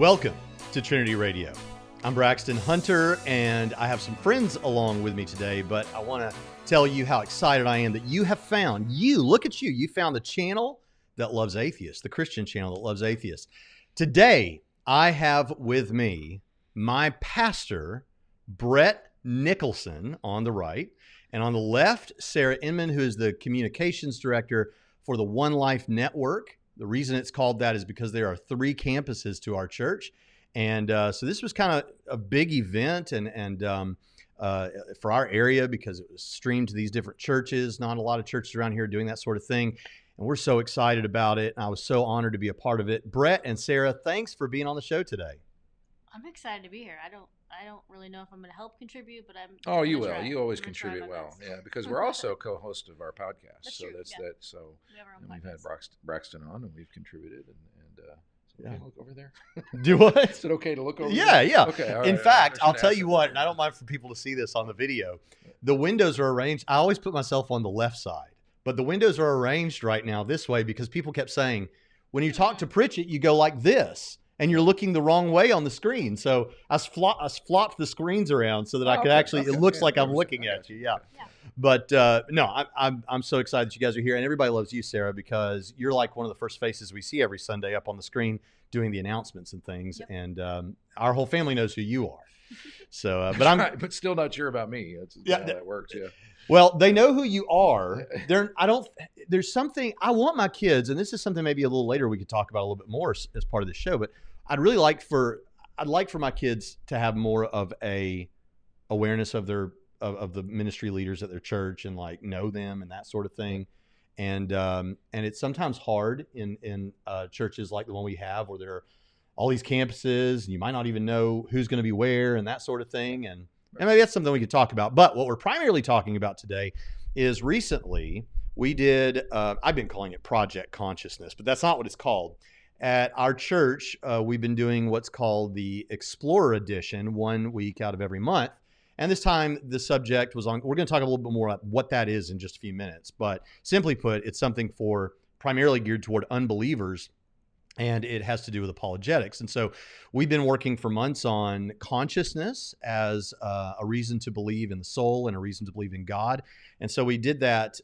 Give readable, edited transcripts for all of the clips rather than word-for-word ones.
Welcome to Trinity Radio. I'm Braxton Hunter, and I have some friends along with me today, but I want to tell you how excited I am that you have found, look at you, you found the channel that loves atheists, the Christian channel that loves atheists. Today, I have with me my pastor, Brett Nicholson, on the right, and on the left, Sarah Inman, who is the communications director for the One Life Network. The reason it's called that is because there are 3 campuses to our church. And so this was kind of a big event and for our area because it was streamed to these different churches. Not a lot of churches around here doing that sort of thing. And we're so excited about it. And I was so honored to be a part of it. Brett and Sarah, thanks for being on the show today. I'm excited to be here. I don't really know if I'm going to help contribute, but I'm. Oh, you will. Try. You always contribute well. Yeah, because we're also co-host of our podcast. That's so true. that's Yeah. that. So we have our own we've podcast. had Braxton on, and we've contributed. And is it okay to look over there? Do what? Is it okay to look over Yeah, there? yeah. Okay. All In right. fact, I'll tell you what, and I don't mind for people to see this on the video. The windows are arranged. I always put myself on the left side, but the windows are arranged right now this way because people kept saying, when you talk to Pritchett, you go like this. And you're looking the wrong way on the screen. So I flopped the screens around so that I could it looks like I'm looking at you. Yeah. But no, I'm so excited that you guys are here. And everybody loves you, Sarah, because you're like one of the first faces we see every Sunday up on the screen doing the announcements and things. Yep. And our whole family knows who you are. So, but still not sure about me. That's how that works. Yeah. Well, they know who you are. There's something I want my kids, and this is something maybe a little later we could talk about a little bit more as part of the show, but I'd like for my kids to have more of a awareness of of the ministry leaders at their church and like know them and that sort of thing. And it's sometimes hard in churches like the one we have where there are all these campuses and you might not even know who's going to be where and that sort of thing. And maybe that's something we could talk about. But what we're primarily talking about today is recently we did, I've been calling it Project Consciousness, but that's not what it's called. At our church, we've been doing what's called the Explorer Edition 1 week out of every month. And this time the subject was on, we're going to talk a little bit more about what that is in just a few minutes. But simply put, it's something for primarily geared toward unbelievers. And it has to do with apologetics. And so we've been working for months on consciousness as a reason to believe in the soul and a reason to believe in God. And so we did that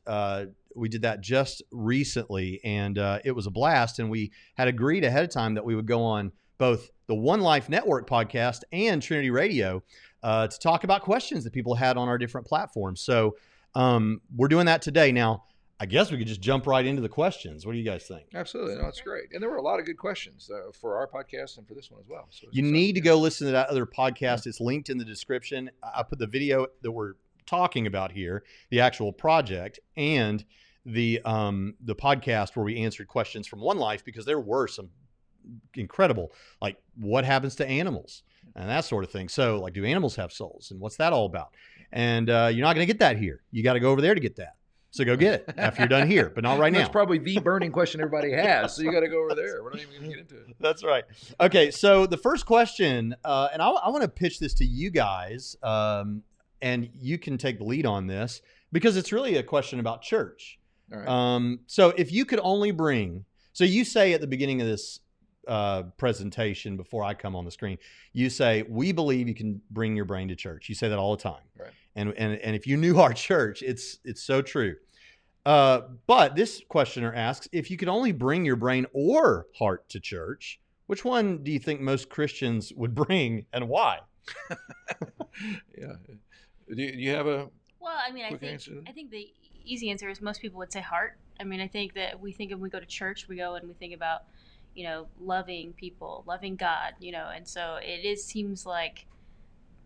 just recently, and it was a blast. And we had agreed ahead of time that we would go on both the One Life Network podcast and Trinity Radio to talk about questions that people had on our different platforms. So we're doing that today. Now, I guess we could just jump right into the questions. What do you guys think? Absolutely. No, that's great. And there were a lot of good questions for our podcast and for this one as well. So you need to go listen to that other podcast. It's linked in the description. I put the video that we're talking about here, the actual project, and the podcast where we answered questions from One Life, because there were some incredible, like what happens to animals and that sort of thing. So like, do animals have souls and what's that all about? And you're not going to get that here. You got to go over there to get that. So go get it after you're done here, but not right now. That's probably the burning question everybody has. So you got to go over there. We're not even going to get into it. That's right. Okay. So the first question, and I want to pitch this to you guys, and you can take the lead on this because it's really a question about church. All right. So if you could only bring, so you say at the beginning of this presentation before I come on the screen, you say, we believe you can bring your brain to church. You say that all the time. Right. And if you knew our church, it's so true. But this questioner asks, if you could only bring your brain or heart to church, which one do you think most Christians would bring and why? Yeah. Do you have a Well, I mean, I think the easy answer is most people would say heart. I mean, I think that we think when we go to church, we go and we think about, loving people, loving God, and so seems like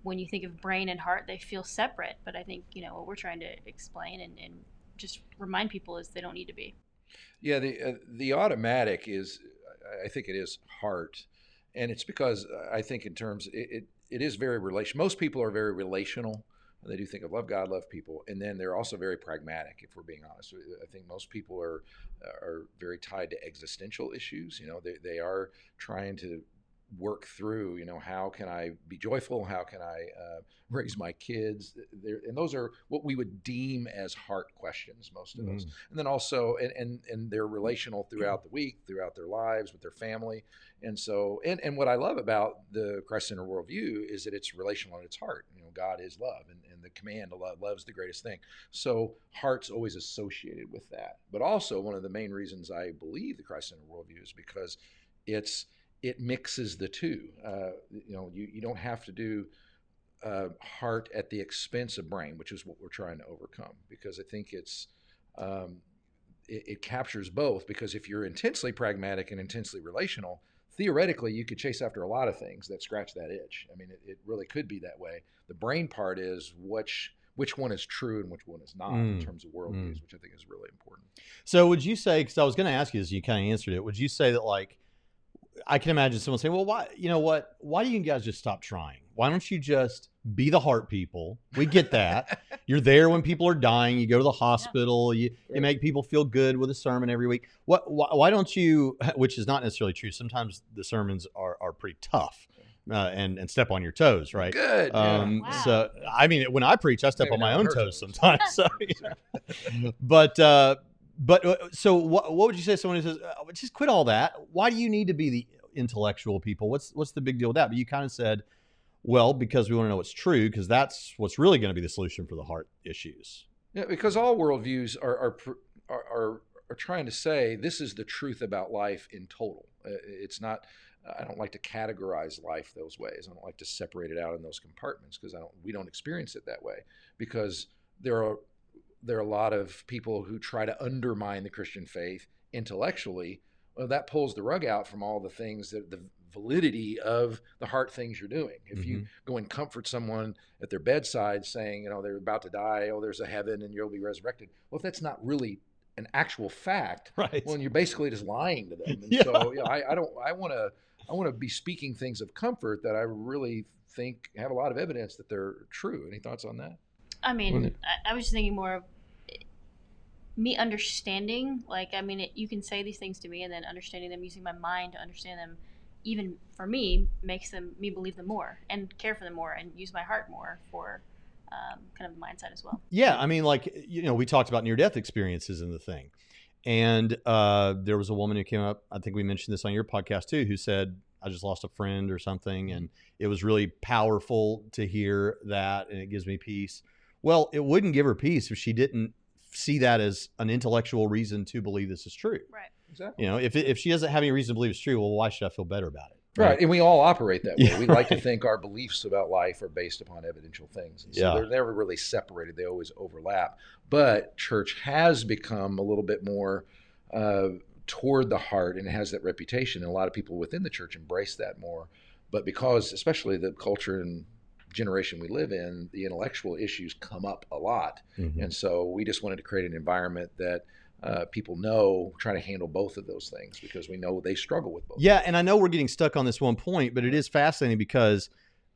when you think of brain and heart, they feel separate. But I think, what we're trying to explain and just remind people is they don't need to be. Yeah, the automatic is, I think it is heart. And it's because I think in terms, it is very relational. Most people are very relational. They do think of love God, love people. And then they're also very pragmatic, if we're being honest. I think most people are very tied to existential issues. They are trying to work through, how can I be joyful? How can I raise my kids? And those are what we would deem as heart questions, most of those. And then also, and they're relational throughout the week, throughout their lives, with their family. And so, and what I love about the Christ-centered worldview is that it's relational at its heart. God is love, and the command to love, love's the greatest thing. So heart's always associated with that. But also, one of the main reasons I believe the Christ-centered worldview is because it mixes the two. You don't have to do heart at the expense of brain, which is what we're trying to overcome, because I think it captures both. Because if you're intensely pragmatic and intensely relational, theoretically you could chase after a lot of things that scratch that itch. I mean, it really could be that way. The brain part is which one is true and which one is not in terms of worldviews, which I think is really important. So would you say, because I was going to ask you as you kind of answered it, would you say that, like, I can imagine someone saying, well, why do you guys just stop trying? Why don't you just be the heart people? We get that. You're there when people are dying. You go to the hospital. You make people feel good with a sermon every week. Why don't you, which is not necessarily true. Sometimes the sermons are pretty tough and step on your toes, right? Good. Wow. So, I mean, when I preach, I step on my own toes sometimes. So, But so what would you say to someone who says, just quit all that? Why do you need to be the intellectual people? What's the big deal with that? But you kind of said, well, because we want to know what's true, because that's what's really going to be the solution for the heart issues. Yeah, because all worldviews are trying to say this is the truth about life in total. It's not. I don't like to categorize life those ways. I don't like to separate it out in those compartments, because we don't experience it that way. Because there are a lot of people who try to undermine the Christian faith intellectually. Well, that pulls the rug out from all the things, that the validity of the heart things you're doing. If you go and comfort someone at their bedside saying, they're about to die, there's a heaven and you'll be resurrected. Well, if that's not really an actual fact, right, well, you're basically just lying to them. And so I want to be speaking things of comfort that I really think have a lot of evidence that they're true. Any thoughts on that? I mean, I was just thinking more of me understanding, you can say these things to me, and then understanding them, using my mind to understand them, even for me, makes me believe them more and care for them more and use my heart more for kind of the mindset as well. Yeah. I mean, we talked about near-death experiences in the thing. And there was a woman who came up, I think we mentioned this on your podcast too, who said, I just lost a friend or something. And it was really powerful to hear that, and it gives me peace. Well, it wouldn't give her peace if she didn't see that as an intellectual reason to believe this is true. Right. Exactly. If she doesn't have any reason to believe it's true, well, why should I feel better about it? Right. And we all operate that way. Yeah. We like to think our beliefs about life are based upon evidential things. And so they're never really separated. They always overlap. But church has become a little bit more toward the heart, and it has that reputation. And a lot of people within the church embrace that more. But because, especially the culture and generation we live in, the intellectual issues come up a lot. And so we just wanted to create an environment that people try to handle both of those things, because we know they struggle with both. Yeah, and I know we're getting stuck on this one point, but it is fascinating because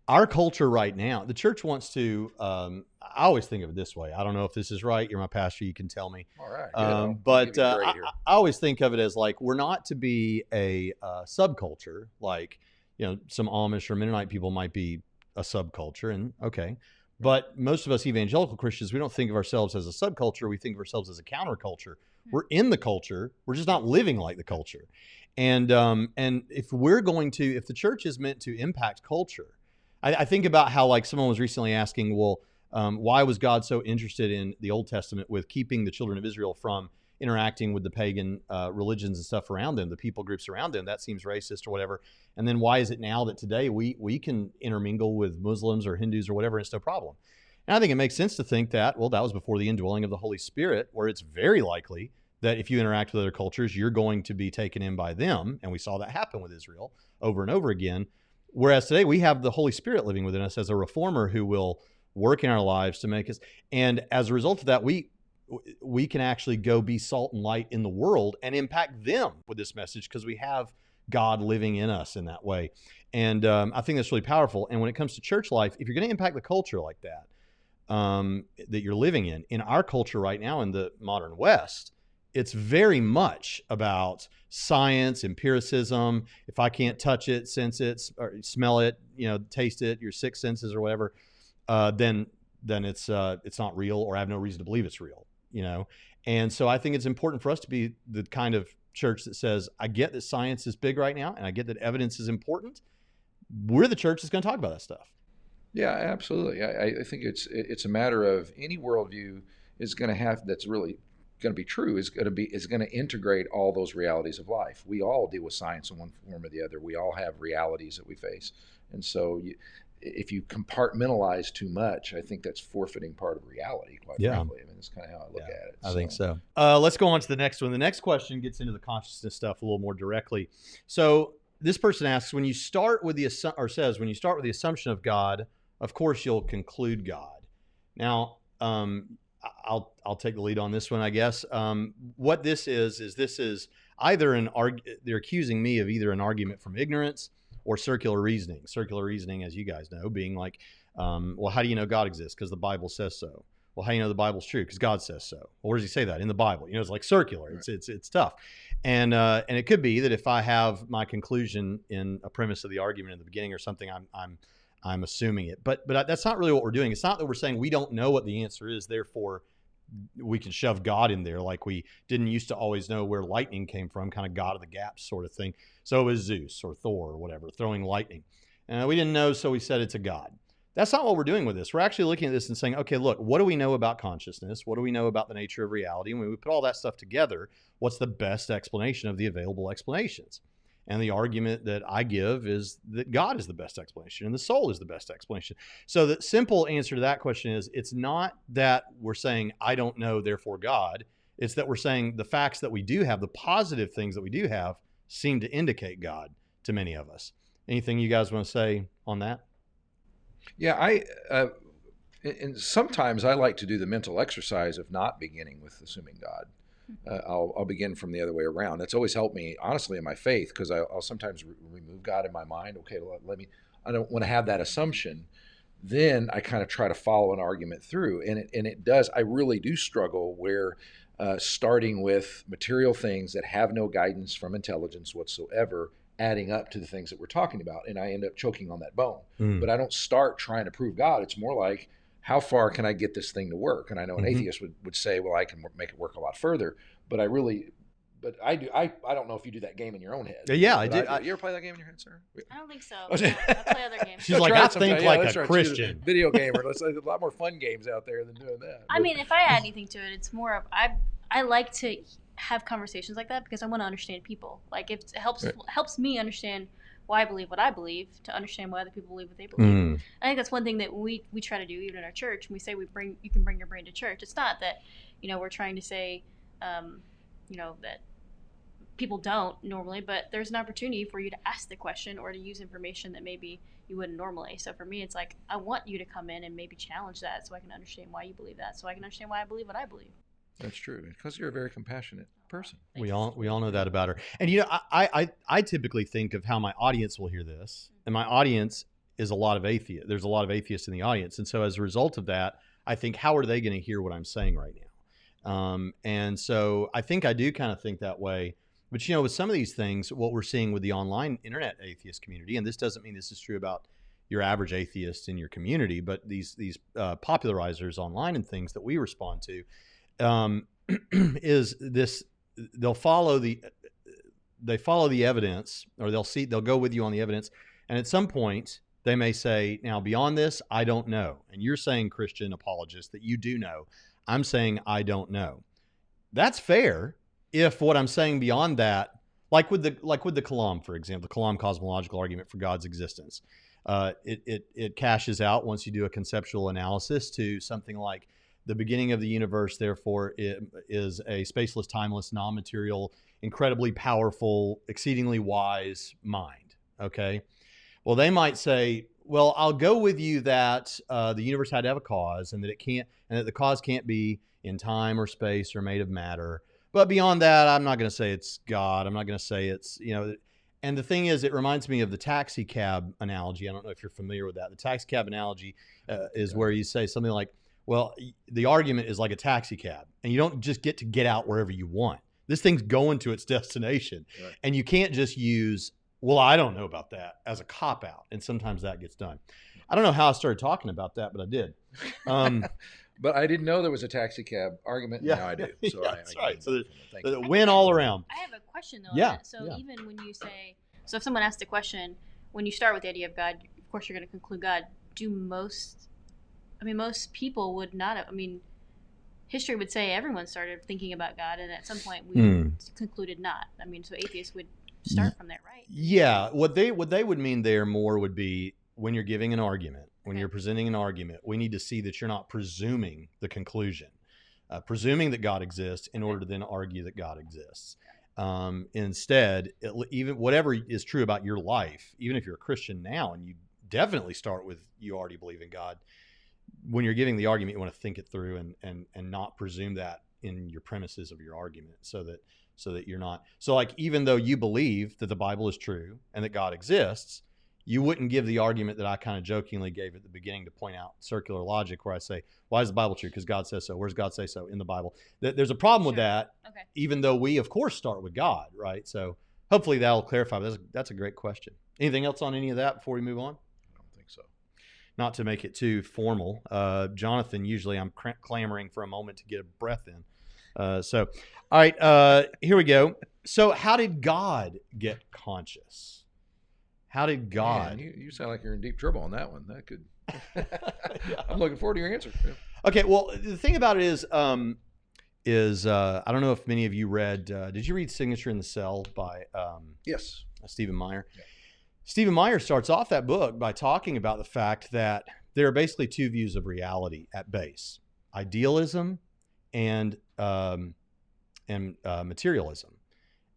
our culture right now, the church wants to, I always think of it this way. I don't know if this is right. You're my pastor. You can tell me. All right. I always think of it as we're not to be a subculture, some Amish or Mennonite people might be a subculture, and okay. But most of us evangelical Christians, we don't think of ourselves as a subculture. We think of ourselves as a counterculture. We're in the culture. We're just not living like the culture. And if the church is meant to impact culture, I think about how someone was recently asking, well, why was God so interested in the Old Testament with keeping the children of Israel from interacting with the pagan religions and stuff around them, the people groups around them? That seems racist or whatever. And then why is it now that today we can intermingle with Muslims or Hindus or whatever, and it's no problem? And I think it makes sense to think that, well, that was before the indwelling of the Holy Spirit, where it's very likely that if you interact with other cultures, you're going to be taken in by them. And we saw that happen with Israel over and over again. Whereas today we have the Holy Spirit living within us as a reformer who will work in our lives to make us. And as a result of that, we can actually go be salt and light in the world and impact them with this message, because we have God living in us in that way. And I think that's really powerful. And when it comes to church life, if you're going to impact the culture like that, that you're living in our culture right now in the modern West, it's very much about science, empiricism. If I can't touch it, sense it, or smell it, taste it, your six senses or whatever, then it's not real, or I have no reason to believe it's real. And so I think it's important for us to be the kind of church that says, I get that science is big right now, and I get that evidence is important. We're the church that's going to talk about that stuff. Yeah, absolutely. I think it's a matter of any worldview is going to have, that's really going to be true, is going to integrate all those realities of life. We all deal with science in one form or the other. We all have realities that we face, and so if you compartmentalize too much, I think that's forfeiting part of reality. Quite frankly, I mean, that's kind of how I look at it. I think so. Let's go on to the next one. The next question gets into the consciousness stuff a little more directly. So this person asks, when you start with the assumption of God, of course you'll conclude God. Now, I'll take the lead on this one, I guess. What this is either they're accusing me of either an argument from ignorance or circular reasoning. Circular reasoning, as you guys know, being like, well, how do you know God exists? Because the Bible says so. Well, how do you know the Bible's true? Because God says so. Well, where does he say that? In the Bible. It's like circular. Right. It's tough. And it could be that if I have my conclusion in a premise of the argument in the beginning or something, I'm assuming it. But that's not really what we're doing. It's not that we're saying we don't know what the answer is, therefore we can shove God in there, like we didn't used to always know where lightning came from, kind of God of the gaps sort of thing. So it was Zeus or Thor or whatever, throwing lightning. We didn't know, so we said it's a God. That's not what we're doing with this. We're actually looking at this and saying, okay, look, what do we know about consciousness? What do we know about the nature of reality? And when we put all that stuff together, what's the best explanation of the available explanations? And the argument that I give is that God is the best explanation and the soul is the best explanation. So the simple answer to that question is, it's not that we're saying, I don't know, therefore God. It's that we're saying the facts that we do have, the positive things that we do have, seem to indicate God to many of us. Anything you guys want to say on that? Yeah, and sometimes I like to do the mental exercise of not beginning with assuming God. I'll begin from the other way around. That's always helped me, honestly, in my faith, because I'll sometimes remove God in my mind. Okay, I don't want to have that assumption. Then I kind of try to follow an argument through, and it does. I really do struggle where starting with material things that have no guidance from intelligence whatsoever, adding up to the things that we're talking about, and I end up choking on that bone. But I don't start trying to prove God. It's more like, how far can I get this thing to work? And I know an atheist would say, well, I can make it work a lot further. But I don't know if you do that game in your own head. Yeah, I do. You ever play that game in your head, sir? I don't think so. I play other games. She's like, I think like a Christian. Video gamer. There's a lot more fun games out there than doing that. I mean, if I add anything to it, it's more of, I like to have conversations like that because I want to understand people. Like, it helps me understand why I believe what I believe, to understand why other people believe what they believe. I think that's one thing that we try to do even in our church. When we say you can bring your brain to church, it's not that, we're trying to say, that people don't normally, but there's an opportunity for you to ask the question or to use information that maybe you wouldn't normally. So for me, it's like, I want you to come in and maybe challenge that so I can understand why you believe that, so I can understand why I believe what I believe. That's true, because you're a very compassionate person. We all know that about her. And I typically think of how my audience will hear this, and my audience is a lot of atheists. There's a lot of atheists in the audience, and so as a result of that, I think, how are they going to hear what I'm saying right now? And so I think I do kind of think that way. But with some of these things, what we're seeing with the online internet atheist community, and this doesn't mean this is true about your average atheist in your community, but these popularizers online and things that we respond to. Is this, they follow the evidence, or they'll go with you on the evidence, and at some point they may say, now beyond this, I don't know. And you're saying, Christian apologist, that you do know. I'm saying I don't know. That's fair if what I'm saying beyond that, like with the Kalam, for example, the Kalam cosmological argument for God's existence, it cashes out once you do a conceptual analysis to something like, the beginning of the universe, therefore, it is a spaceless, timeless, non-material, incredibly powerful, exceedingly wise mind. Okay? Well, they might say, well, I'll go with you that the universe had to have a cause, and that the cause can't be in time or space or made of matter. But beyond that, I'm not going to say it's God. I'm not going to say it's, And the thing is, it reminds me of the taxi cab analogy. I don't know if you're familiar with that. The taxi cab analogy is where you say something like, well, the argument is like a taxi cab, and you don't just get out wherever you want. This thing's going to its destination. Right. And you can't just use, well, I don't know about that as a cop-out. And sometimes that gets done. I don't know how I started talking about that, but I did. But I didn't know there was a taxi cab argument. Yeah. Now I do. So Yeah, that's right. So thank you. win all around. I have a question though. Yeah, On that. So yeah. even when you say, so if someone asks the question, when you start with the idea of God, of course you're going to conclude God. Most people would not have, history would say everyone started thinking about God, and at some point we concluded not. So atheists would start from there, right? Yeah. What they would mean there more would be when you're giving an argument, when you're presenting an argument, we need to see that you're not presuming the conclusion, presuming that God exists in order to then argue that God exists. Instead, even whatever is true about your life, even if you're a Christian now, and you definitely start with you already believe in God, when you're giving the argument, you want to think it through and not presume that in your premises of your argument, so that you're not. So like, even though you believe that the Bible is true and that God exists, you wouldn't give the argument that I kind of jokingly gave at the beginning to point out circular logic, where I say, why is the Bible true? Because God says so. Where's God say so in the Bible? There's a problem with that, even though we, of course, start with God, right? So hopefully that'll clarify. That's a great question. Anything else on any of that before we move on? I don't think so. Not to make it too formal. Jonathan, usually I'm clamoring for a moment to get a breath in. All right, here we go. So how did God get conscious? How did God? Man, you sound like you're in deep trouble on that one. That could. I'm looking forward to your answer. Yeah. Okay, well, the thing about it is I don't know if many of you read. Did you read "Signature in the Cell" by Yes, Stephen Meyer? Yeah. Stephen Meyer starts off that book by talking about the fact that there are basically two views of reality at base: idealism and materialism.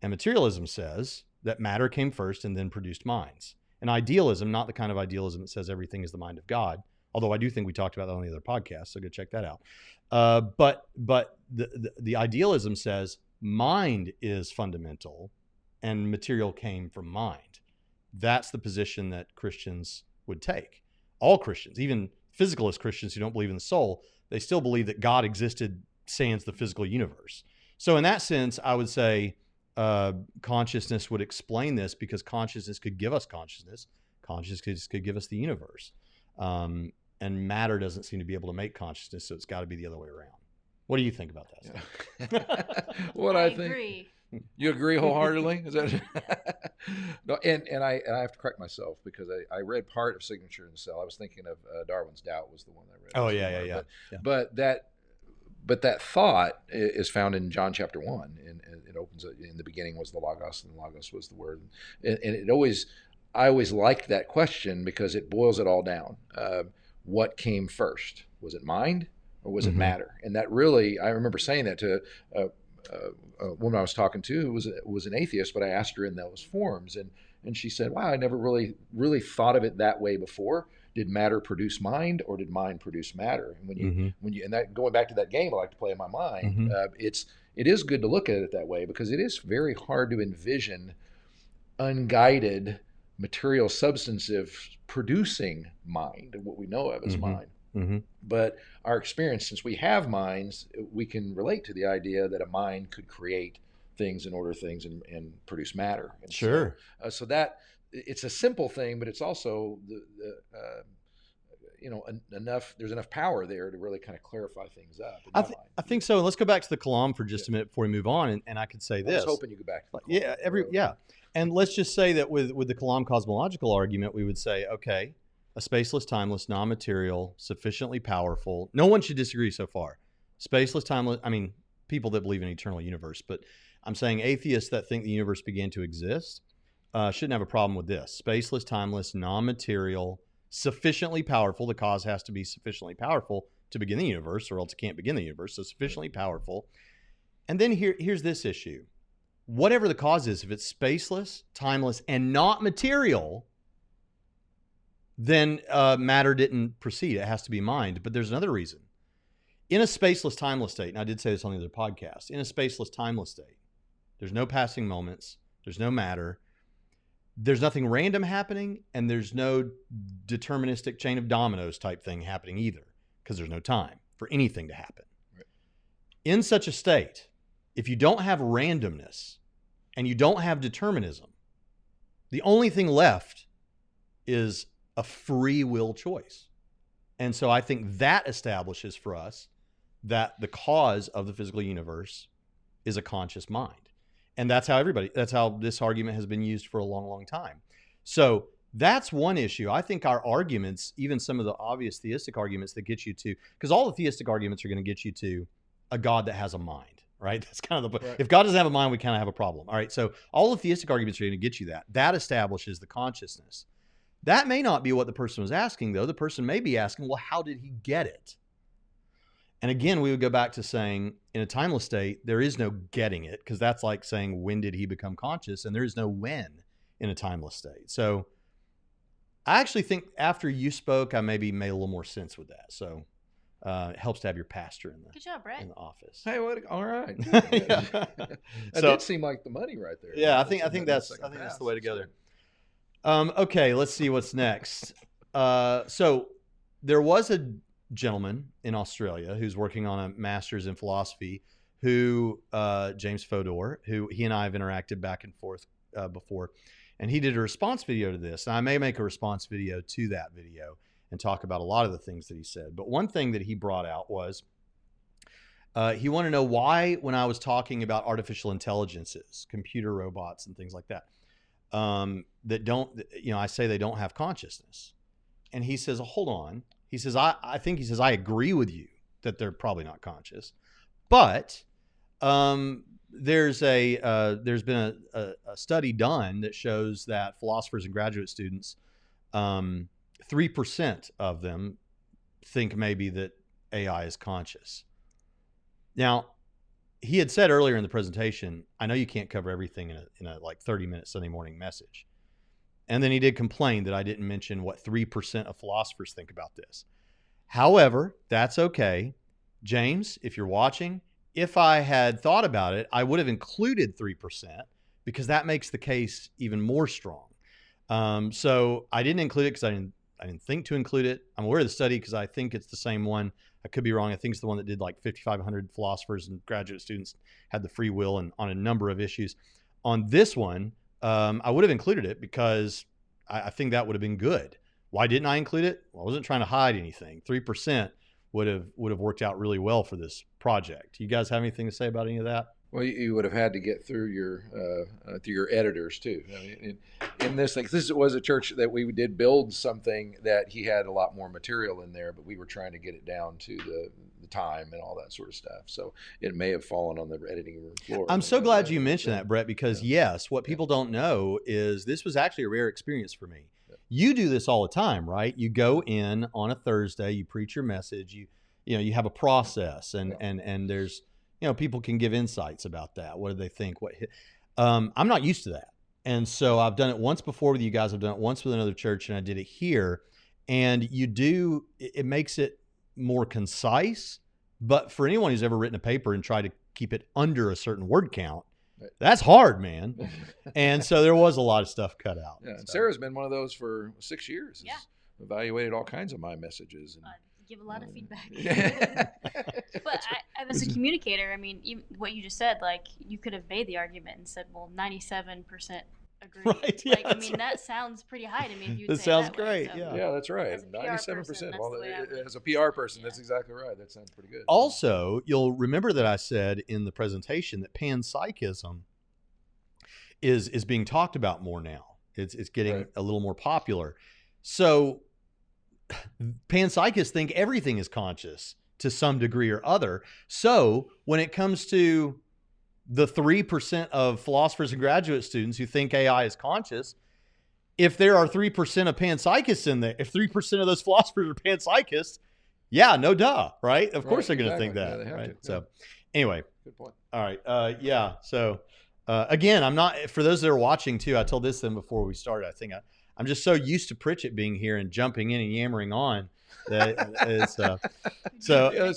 And materialism says that matter came first and then produced minds. And idealism, not the kind of idealism that says everything is the mind of God, although I do think we talked about that on the other podcast, so go check that out. But the idealism says mind is fundamental and material came from mind. That's the position that Christians would take. All Christians, even physicalist Christians who don't believe in the soul, they still believe that God existed sans the physical universe. So in that sense, I would say consciousness would explain this, because consciousness could give us consciousness. Consciousness could give us the universe. And matter doesn't seem to be able to make consciousness, so it's got to be the other way around. What do you think about that? I agree. You agree wholeheartedly? Is that? No, and I have to correct myself, because I read part of Signature in the Cell. I was thinking of Darwin's Doubt was the one I read. Oh yeah. But that thought is found in John chapter 1, and it opens in the beginning was the Logos, and the Logos was the Word, and I always liked that question, because it boils it all down. What came first? Was it mind or was it matter? And that really, I remember saying that to a woman I was talking to who was an atheist, but I asked her in those forms, and she said, "Wow, I never really thought of it that way before. Did matter produce mind, or did mind produce matter?" And when you and that, going back to that game I like to play in my mind, it is good to look at it that way, because it is very hard to envision unguided material substantive producing mind, what we know of as mind. But our experience, since we have minds, we can relate to the idea that a mind could create things and order things and produce matter. And sure. So that it's a simple thing, but it's also enough. There's enough power there to really kind of clarify things up. I think so. And let's go back to the Kalam for just a minute before we move on. And I could say this. I was hoping you go back to the Kalam. And let's just say that with the Kalam cosmological argument, we would say, okay, a spaceless, timeless, non-material, sufficiently powerful. No one should disagree so far. Spaceless, timeless. I mean, people that believe in an eternal universe, but I'm saying atheists that think the universe began to exist shouldn't have a problem with this. Spaceless, timeless, non-material, sufficiently powerful. The cause has to be sufficiently powerful to begin the universe, or else it can't begin the universe. So sufficiently powerful. And then here's this issue. Whatever the cause is, if it's spaceless, timeless, and not material, then matter didn't proceed. It has to be mind. But there's another reason. In a spaceless, timeless state, and I did say this on the other podcast, in a spaceless, timeless state, there's no passing moments, there's no matter, there's nothing random happening, and there's no deterministic chain of dominoes type thing happening either, because there's no time for anything to happen. Right. In such a state, if you don't have randomness and you don't have determinism, the only thing left is a free will choice. And so I think that establishes for us that the cause of the physical universe is a conscious mind. And that's how this argument has been used for a long, long time. So that's one issue. I think our arguments, even some of the obvious theistic arguments that get you to, because all the theistic arguments are going to get you to a God that has a mind, right? That's kind of the, right. If God doesn't have a mind, we kind of have a problem. All right. So all the theistic arguments are going to get you that. That establishes the consciousness. That may not be what the person was asking, though. The person may be asking, well, how did he get it? And again, we would go back to saying in a timeless state, there is no getting it, because that's like saying, when did he become conscious? And there is no when in a timeless state. So I actually think after you spoke, I maybe made a little more sense with that. So it helps to have your pastor in the, good job, Brett. In the office. Hey, what? All right. Yeah. That So, did seem like the money right there. Yeah, I think that's the way to go there. Okay, let's see what's next. So there was a gentleman in Australia who's working on a master's in philosophy, who James Fodor, who he and I have interacted back and forth before, and he did a response video to this. And I may make a response video to that video and talk about a lot of the things that he said. But one thing that he brought out was he wanted to know why, when I was talking about artificial intelligences, computer robots and things like that, that don't, I say they don't have consciousness. And he says, hold on. He says, I think he says, I agree with you that they're probably not conscious, but there's been a study done that shows that philosophers and graduate students, 3% of them think maybe that AI is conscious. Now, he had said earlier in the presentation, I know you can't cover everything in a like 30-minute Sunday morning message. And then he did complain that I didn't mention what 3% of philosophers think about this. However, that's okay. James, if you're watching, if I had thought about it, I would have included 3%, because that makes the case even more strong. So I didn't include it because I didn't think to include it. I'm aware of the study because I think it's the same one. I could be wrong. I think it's the one that did like 5,500 philosophers and graduate students had the free will and on a number of issues. On this one, I would have included it because I think that would have been good. Why didn't I include it? Well, I wasn't trying to hide anything. 3% would have worked out really well for this project. You guys have anything to say about any of that? Well, you would have had to get through your editors too. I mean, in this thing, this was a church that we did build something that he had a lot more material in there, but we were trying to get it down to the time and all that sort of stuff. So it may have fallen on the editing room floor. I'm so glad you mentioned that, Brett, because yes, what people don't know is this was actually a rare experience for me. Yeah. You do this all the time, right? You go in on a Thursday, you preach your message, you have a process, and there's, people can give insights about that. What do they think? I'm not used to that. And so I've done it once before with you guys. I've done it once with another church, and I did it here. And it makes it more concise. But for anyone who's ever written a paper and tried to keep it under a certain word count, that's hard, man. And so there was a lot of stuff cut out. Yeah, and Sarah's been one of those for 6 years. Yeah. Evaluated all kinds of my messages. And, give a lot of feedback. But as a communicator, I mean, what you just said, like, you could have made the argument and said, well, 97% agree. Right, yeah, I mean, that sounds pretty high to me if you would that say sounds that great, way, so. Yeah, that's right. 97%. Well, as a PR person, that's exactly right. That sounds pretty good. Also, you'll remember that I said in the presentation that panpsychism is being talked about more now. It's getting a little more popular. So panpsychists think everything is conscious to some degree or other. So when it comes to the 3% of philosophers and graduate students who think AI is conscious, if there are 3% of panpsychists in there, if 3% of those philosophers are panpsychists, yeah, no duh, right? Of course they're going to think that, right? So anyway, good point. All right. Yeah. So again, I'm not, for those that are watching too, I told this them before we started, I think I'm just so used to Pritchett being here and jumping in and yammering on that it's, so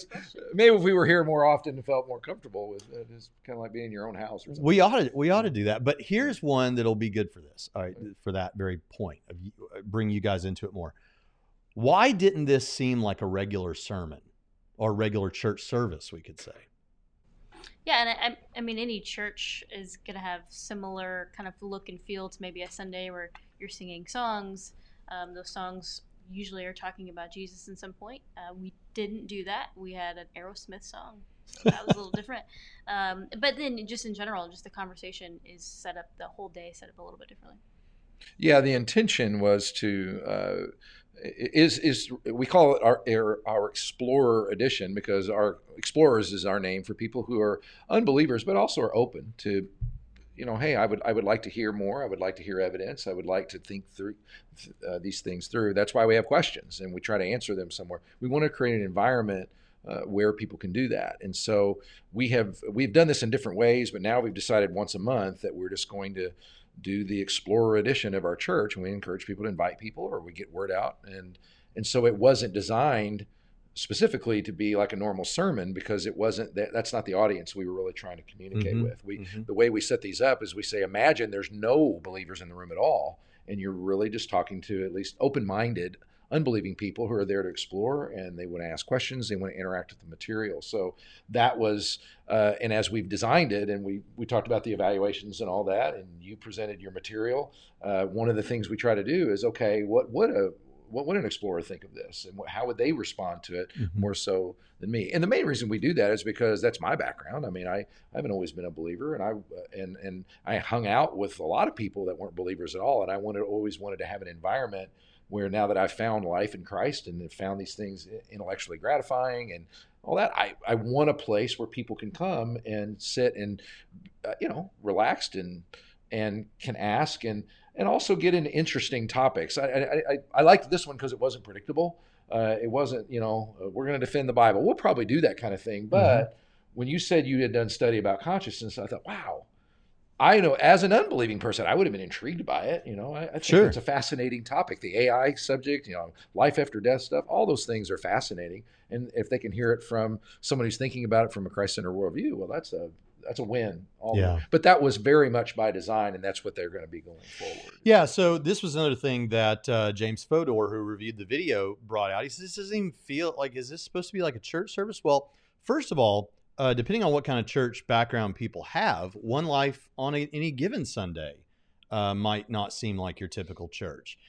maybe if we were here more often and felt more comfortable with it, it's kind of like being in your own house or something. We ought to do that. But here's one that'll be good for this. All right, for that very point of bring you guys into it more. Why didn't this seem like a regular sermon or regular church service, we could say? Yeah, and I mean, any church is going to have similar kind of look and feel to maybe a Sunday where you're singing songs. Those songs usually are talking about Jesus in some point. We didn't do that. We had an Aerosmith song, so that was a little different. But then, just in general, just the conversation is set up, the whole day set up a little bit differently. Yeah, the intention was to is we call it our Explorer edition, because our Explorers is our name for people who are unbelievers but also are open to, hey, I would like to hear more. I would like to hear evidence. I would like to think through these things through. That's why we have questions and we try to answer them somewhere. We want to create an environment where people can do that. And so we've done this in different ways, but now we've decided once a month that we're just going to do the Explorer edition of our church, and we encourage people to invite people, or we get word out. And so it wasn't designed specifically to be like a normal sermon, because it wasn't that's not the audience we were really trying to communicate with. The way we set these up is we say, imagine there's no believers in the room at all, and you're really just talking to at least open-minded, unbelieving people who are there to explore, and they want to ask questions, they want to interact with the material. So that was, and as we've designed it, and we talked about the evaluations and all that, and you presented your material, one of the things we try to do is, okay, what would an explorer think of this, and how would they respond to it more so than me? And the main reason we do that is because that's my background. I mean, I haven't always been a believer, and I hung out with a lot of people that weren't believers at all, and I always wanted to have an environment where, now that I've found life in Christ and have found these things intellectually gratifying and all that, I want a place where people can come and sit and, relaxed and can ask and also get into interesting topics. I liked this one because it wasn't predictable. It wasn't, we're going to defend the Bible. We'll probably do that kind of thing. But when you said you had done study about consciousness, I thought, wow. I know, as an unbelieving person, I would have been intrigued by it. I think it's a fascinating topic. The AI subject, life after death stuff, all those things are fascinating. And if they can hear it from someone who's thinking about it from a Christ-centered worldview, well, that's a win. But that was very much by design, and that's what they're going to be going forward. Yeah, so this was another thing that James Fodor, who reviewed the video, brought out. He says, this doesn't even feel like, is this supposed to be like a church service? Well, first of all, depending on what kind of church background people have, One Life on any given Sunday might not seem like your typical church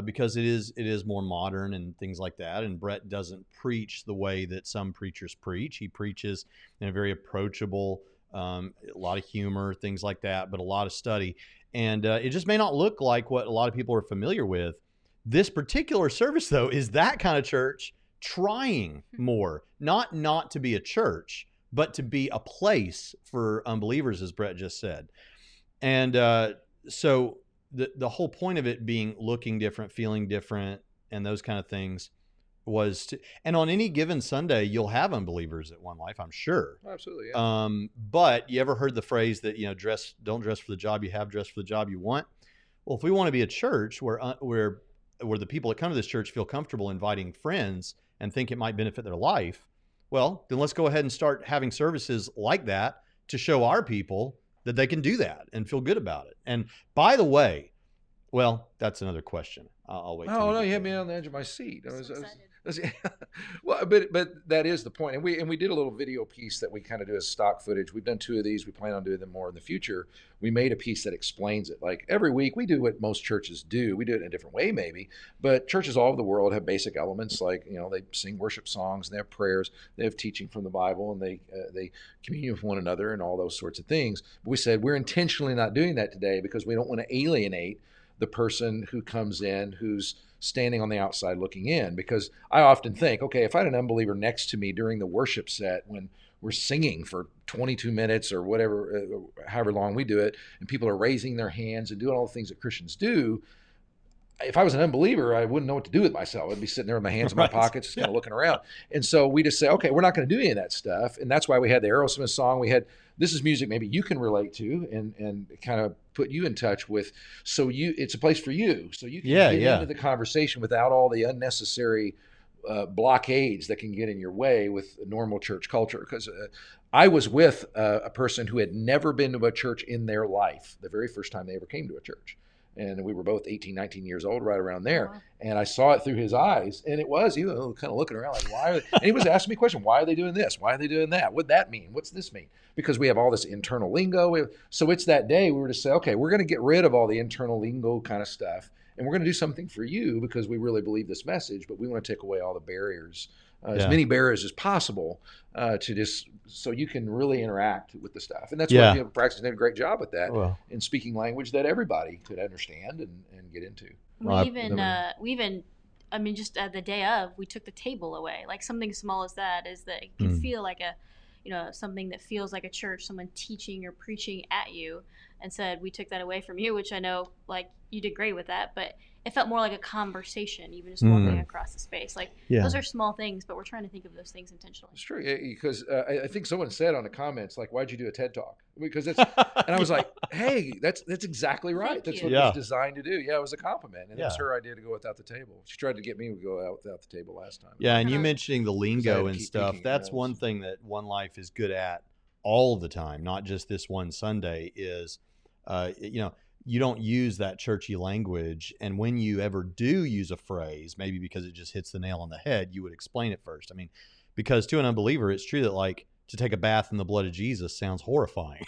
because it is more modern and things like that. And Brett doesn't preach the way that some preachers preach. He preaches in a very approachable, a lot of humor, things like that, but a lot of study. And it just may not look like what a lot of people are familiar with. This particular service, though, is that kind of church trying more, not to be a church, but to be a place for unbelievers, as Brett just said. And so the whole point of it being looking different, feeling different, and those kind of things was to, and on any given Sunday, you'll have unbelievers at One Life, I'm sure. Absolutely. Yeah. But you ever heard the phrase that, don't dress for the job you have, dress for the job you want? Well, if we want to be a church where the people that come to this church feel comfortable inviting friends and think it might benefit their life, well, then let's go ahead and start having services like that to show our people that they can do that and feel good about it. And by the way, well, that's another question. I'll wait. No, you had me on the edge of my seat. I was well, but that is the point. And we did a little video piece that we kind of do as stock footage. We've done 2 of these. We plan on doing them more in the future. We made a piece that explains it. Like every week we do what most churches do. We do it in a different way maybe, but churches all over the world have basic elements like, they sing worship songs, and they have prayers, they have teaching from the Bible, and they commune with one another and all those sorts of things. But we said we're intentionally not doing that today because we don't want to alienate the person who comes in who's standing on the outside looking in. Because I often think, okay, if I had an unbeliever next to me during the worship set when we're singing for 22 minutes or whatever, however long we do it, and people are raising their hands and doing all the things that Christians do, if I was an unbeliever, I wouldn't know what to do with myself. I'd be sitting there with my hands in my pockets, just kind of looking around. And so we just say, okay, we're not going to do any of that stuff. And that's why we had the Aerosmith song. We had, this is music maybe you can relate to and kind of put you in touch with. So it's a place for you. So you can get into the conversation without all the unnecessary blockades that can get in your way with normal church culture. Because I was with a person who had never been to a church in their life, the very first time they ever came to a church. and we were both 18, 19 years old, right around there. Wow. And I saw it through his eyes, and it was, kind of looking around like, why are they? And he was asking me questions. Why are they doing this? Why are they doing that? What'd that mean? What's this mean? Because we have all this internal lingo. So it's that day we were to say, okay, we're going to get rid of all the internal lingo kind of stuff, and we're going to do something for you because we really believe this message, but we want to take away all the barriers, as many barriers as possible, to just so you can really interact with the stuff. And that's what Praxis did a great job with that, in speaking language that everybody could understand and get into. We even, I mean, just the day of, we took the table away. Like something small as that it can feel like something that feels like a church, someone teaching or preaching at you, and said, we took that away from you, which I know, like, you did great with that, but it felt more like a conversation, even just walking across the space. Like, those are small things, but we're trying to think of those things intentionally. It's true, because I think someone said on the comments, like, why'd you do a TED Talk? Because it's, and I was like, hey, that's exactly right. That's what it was designed to do. Yeah, it was a compliment. And it was her idea to go without the table. She tried to get me to go out without the table last time. Yeah, and you mentioning the lingo and stuff, that's one thing that One Life is good at all the time, not just this one Sunday, is, you don't use that churchy language. And when you ever do use a phrase, maybe because it just hits the nail on the head, you would explain it first. I mean, because to an unbeliever, it's true that, like, to take a bath in the blood of Jesus sounds horrifying.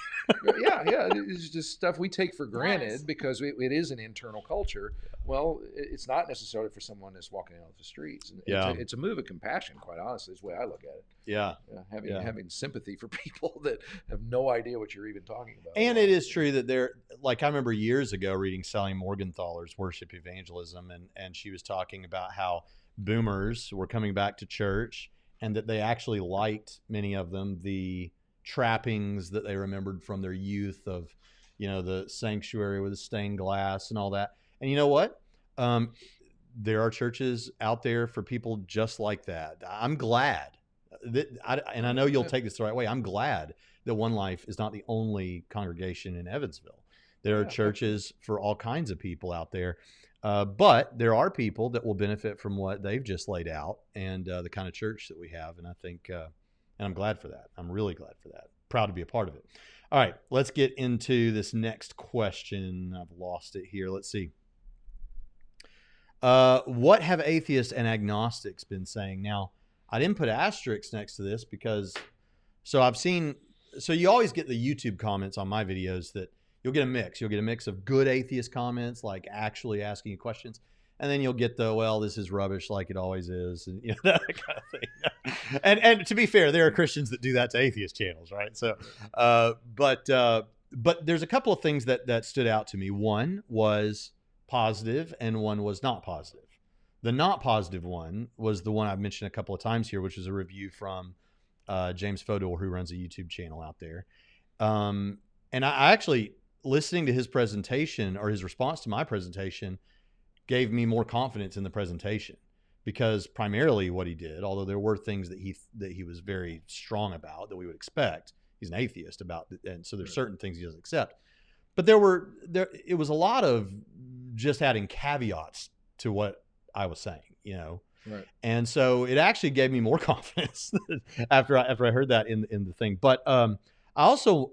yeah. It's just stuff we take for granted because it is an internal culture. Well, it's not necessarily for someone that's walking out the streets. And it's a move of compassion, quite honestly, is the way I look at it. Having sympathy for people that have no idea what you're even talking about. And it is true that like, I remember years ago reading Sally Morgenthaler's Worship Evangelism, and she was talking about how boomers were coming back to church, and that they actually liked, many of them, the trappings that they remembered from their youth of, the sanctuary with the stained glass and all that. And you know what? There are churches out there for people just like that. I'm glad and I know you'll take this the right way. I'm glad that One Life is not the only congregation in Evansville. There are churches for all kinds of people out there. But there are people that will benefit from what they've just laid out and the kind of church that we have. And I think, and I'm glad for that. I'm really glad for that. Proud to be a part of it. All right, let's get into this next question. I've lost it here. Let's see. What have atheists and agnostics been saying? Now, I didn't put asterisks next to this because, so you always get the YouTube comments on my videos that you'll get a mix. You'll get a mix of good atheist comments, like actually asking you questions. And then you'll get the, well, this is rubbish like it always is. And that kind of thing. And to be fair, there are Christians that do that to atheist channels, right? So, but there's a couple of things that stood out to me. One was positive and one was not positive. The not positive one was the one I've mentioned a couple of times here, which is a review from James Fodor, who runs a YouTube channel out there. And I actually, listening to his presentation or his response to my presentation gave me more confidence in the presentation, because primarily what he did, although there were things that he was very strong about that we would expect, he's an atheist about, and so there's certain things he doesn't accept. But it was a lot of just adding caveats to what I was saying, Right. And so it actually gave me more confidence after I heard that in the thing. But I also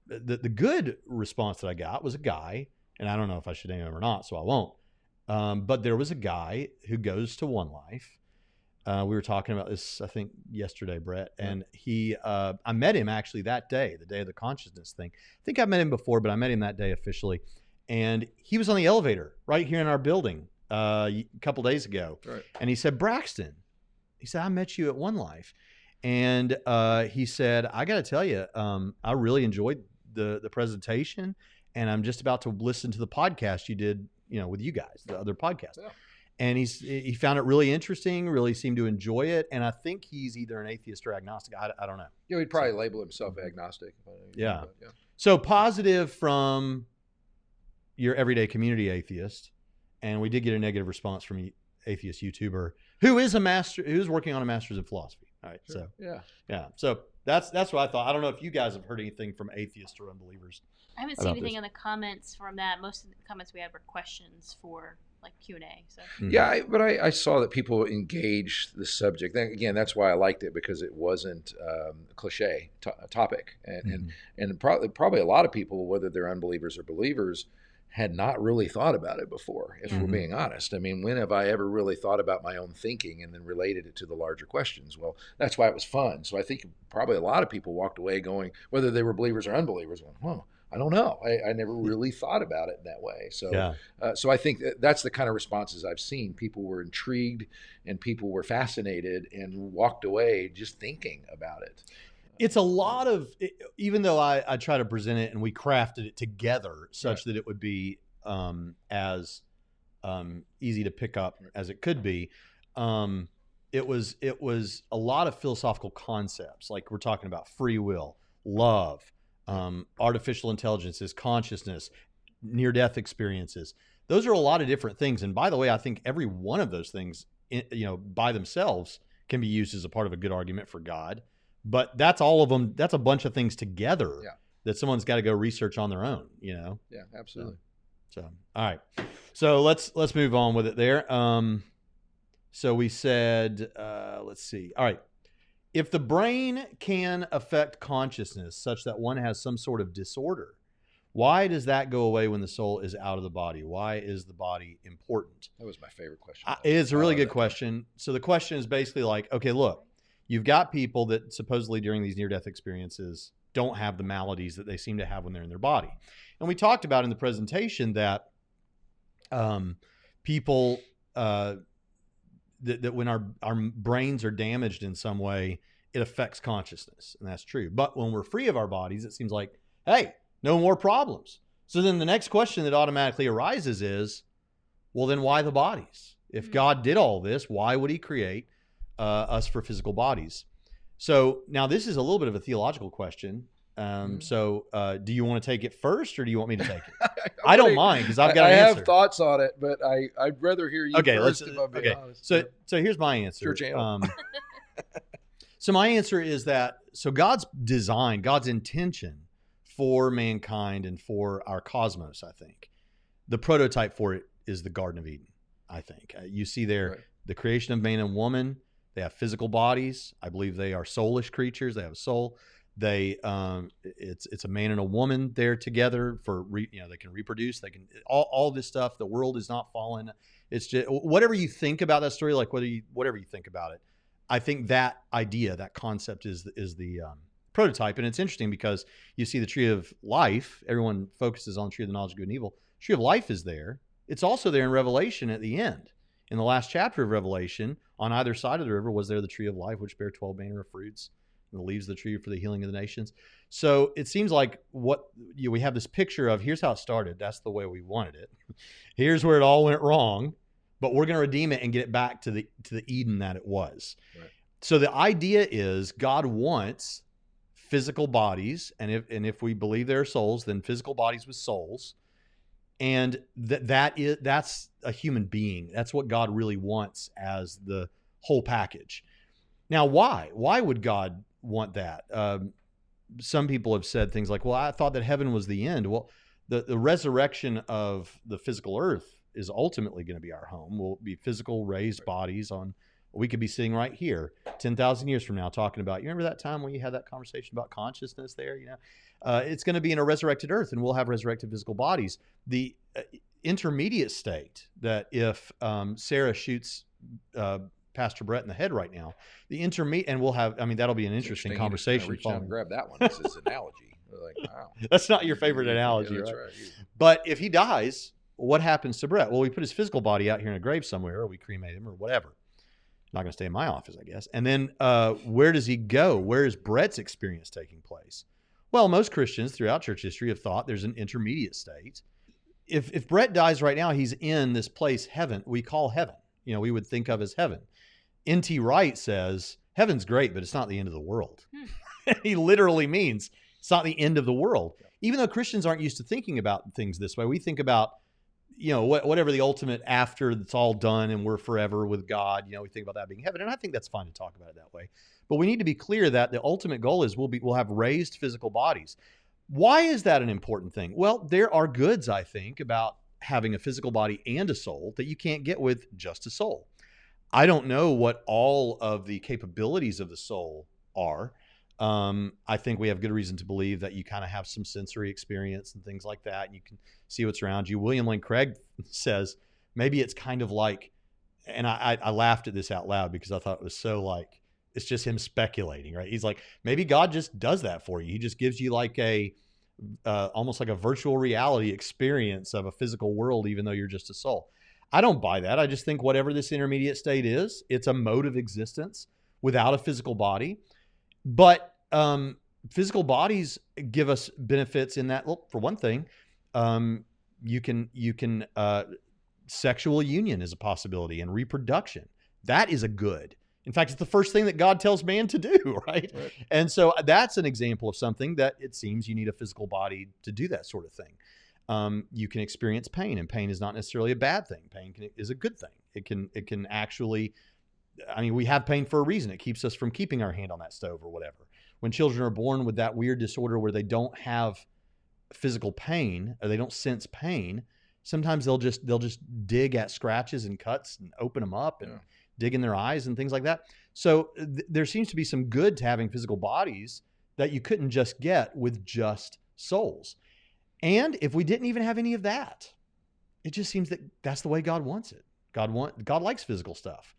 the good response that I got was a guy, and I don't know if I should name him or not, so I won't. But there was a guy who goes to One Life. We were talking about this, I think, yesterday, Brett, and I met him actually that day, the day of the consciousness thing. I think I met him before, but I met him that day officially. And he was on the elevator right here in our building a couple days ago. Right. And he said, Braxton, I met you at One Life. And he said, I got to tell you, I really enjoyed the presentation, and I'm just about to listen to the podcast you did, with you guys, the other podcast. Yeah. And he found it really interesting, really seemed to enjoy it. And I think he's either an atheist or agnostic. I don't know. He'd probably label himself agnostic. Yeah. So positive from your everyday community atheist. And we did get a negative response from an atheist YouTuber who's working on a master's in philosophy. All right. Sure. So yeah. So that's what I thought. I don't know if you guys have heard anything from atheists or unbelievers. I haven't seen anything in the comments from that. Most of the comments we had were questions for like Q&A. So yeah, but I saw that people engaged the subject. Again, that's why I liked it, because it wasn't a cliche topic, and probably a lot of people, whether they're unbelievers or believers, had not really thought about it before, if we're being honest. I mean, when have I ever really thought about my own thinking and then related it to the larger questions? Well, that's why it was fun. So I think probably a lot of people walked away going, whether they were believers or unbelievers, going, "Oh, I don't know. I never really thought about it in that way." So, so I think that's the kind of responses I've seen. People were intrigued and people were fascinated and walked away just thinking about it. It's a lot of, even though I try to present it and we crafted it together such that it would be as easy to pick up as it could be. It was a lot of philosophical concepts, like we're talking about free will, love, artificial intelligence, consciousness, near-death experiences. Those are a lot of different things. And by the way, I think every one of those things, by themselves can be used as a part of a good argument for God. But that's all of them. That's a bunch of things together that someone's got to go research on their own, Yeah, absolutely. So, all right. So let's move on with it there. So we said, let's see. All right. If the brain can affect consciousness such that one has some sort of disorder, why does that go away when the soul is out of the body? Why is the body important? That was my favorite question. It's a really good question. So the question is basically like, okay, look, you've got people that supposedly during these near-death experiences don't have the maladies that they seem to have when they're in their body. And we talked about in the presentation that people, that when our brains are damaged in some way, it affects consciousness. And that's true. But when we're free of our bodies, it seems like, hey, no more problems. So then the next question that automatically arises is, well, then why the bodies? If God did all this, why would he create us for physical bodies? So now this is a little bit of a theological question. So do you want to take it first or do you want me to take it? I don't mind because I've got an answer. I have thoughts on it, but I'd rather hear you first if I'm being honest. So here's my answer. So my answer is that, so God's design, God's intention for mankind and for our cosmos, I think, the prototype for it is the Garden of Eden, I think. You see there the creation of man and woman. They have physical bodies. I believe they are soulish creatures. They have a soul. They, it's a man and a woman there together for, they can reproduce. They can, all this stuff. The world is not fallen. It's just, whatever you think about that story, like whatever you think about it, I think that idea, that concept is the prototype. And it's interesting because you see the tree of life. Everyone focuses on the tree of the knowledge of good and evil. Tree of life is there. It's also there in Revelation at the end. In the last chapter of Revelation, on either side of the river was there the tree of life, which bare 12 manner of fruits, and the leaves of the tree for the healing of the nations. So it seems like we have this picture of, here's how it started. That's the way we wanted it. Here's where it all went wrong, but we're going to redeem it and get it back to the Eden that it was. Right. So the idea is God wants physical bodies, and if we believe there are souls, then physical bodies with souls. And that's a human being. That's what God really wants as the whole package. Now, why? Why would God want that? Some people have said things like, well, I thought that heaven was the end. Well, the resurrection of the physical earth is ultimately going to be our home. We'll be physical raised bodies on, we could be sitting right here 10,000 years from now talking about, you remember that time when you had that conversation about consciousness there? It's going to be in a resurrected earth and we'll have resurrected physical bodies. The intermediate state that if Sarah shoots Pastor Brett in the head right now, the intermediate, and we'll have, that'll be an interesting conversation. Reach down and grab that one. This is analogy. Like, wow. That's not your favorite analogy, that's right? right. But if he dies, what happens to Brett? Well, we put his physical body out here in a grave somewhere, or we cremate him or whatever. Not going to stay in my office, I guess. And then where does he go? Where is Brett's experience taking place? Well, most Christians throughout church history have thought there's an intermediate state. If Brett dies right now, he's in this place, heaven, we call heaven. We would think of as heaven. N.T. Wright says, heaven's great, but it's not the end of the world. He literally means it's not the end of the world. Even though Christians aren't used to thinking about things this way, we think about, whatever the ultimate after it's all done and we're forever with God, we think about that being heaven. And I think that's fine to talk about it that way. But we need to be clear that the ultimate goal is we'll have raised physical bodies. Why is that an important thing? Well, there are goods, I think, about having a physical body and a soul that you can't get with just a soul. I don't know what all of the capabilities of the soul are. I think we have good reason to believe that you kind of have some sensory experience and things like that, and you can see what's around you. William Lane Craig says maybe it's kind of like, and I laughed at this out loud because I thought it was so like, it's just him speculating, right? He's like, maybe God just does that for you. He just gives you like almost like a virtual reality experience of a physical world, even though you're just a soul. I don't buy that. I just think whatever this intermediate state is, it's a mode of existence without a physical body. But physical bodies give us benefits in that. Well, for one thing, you can sexual union is a possibility, and reproduction. That is a good. In fact, it's the first thing that God tells man to do, right? And so that's an example of something that it seems you need a physical body to do that sort of thing. You can experience pain, and pain is not necessarily a bad thing. Pain is a good thing. It can actually, I mean, we have pain for a reason. It keeps us from keeping our hand on that stove or whatever. When children are born with that weird disorder where they don't have physical pain or they don't sense pain, sometimes they'll just dig at scratches and cuts and open them up and dig in their eyes and things like that. So there seems to be some good to having physical bodies that you couldn't just get with just souls. And if we didn't even have any of that, it just seems that that's the way God wants it. God likes physical stuff.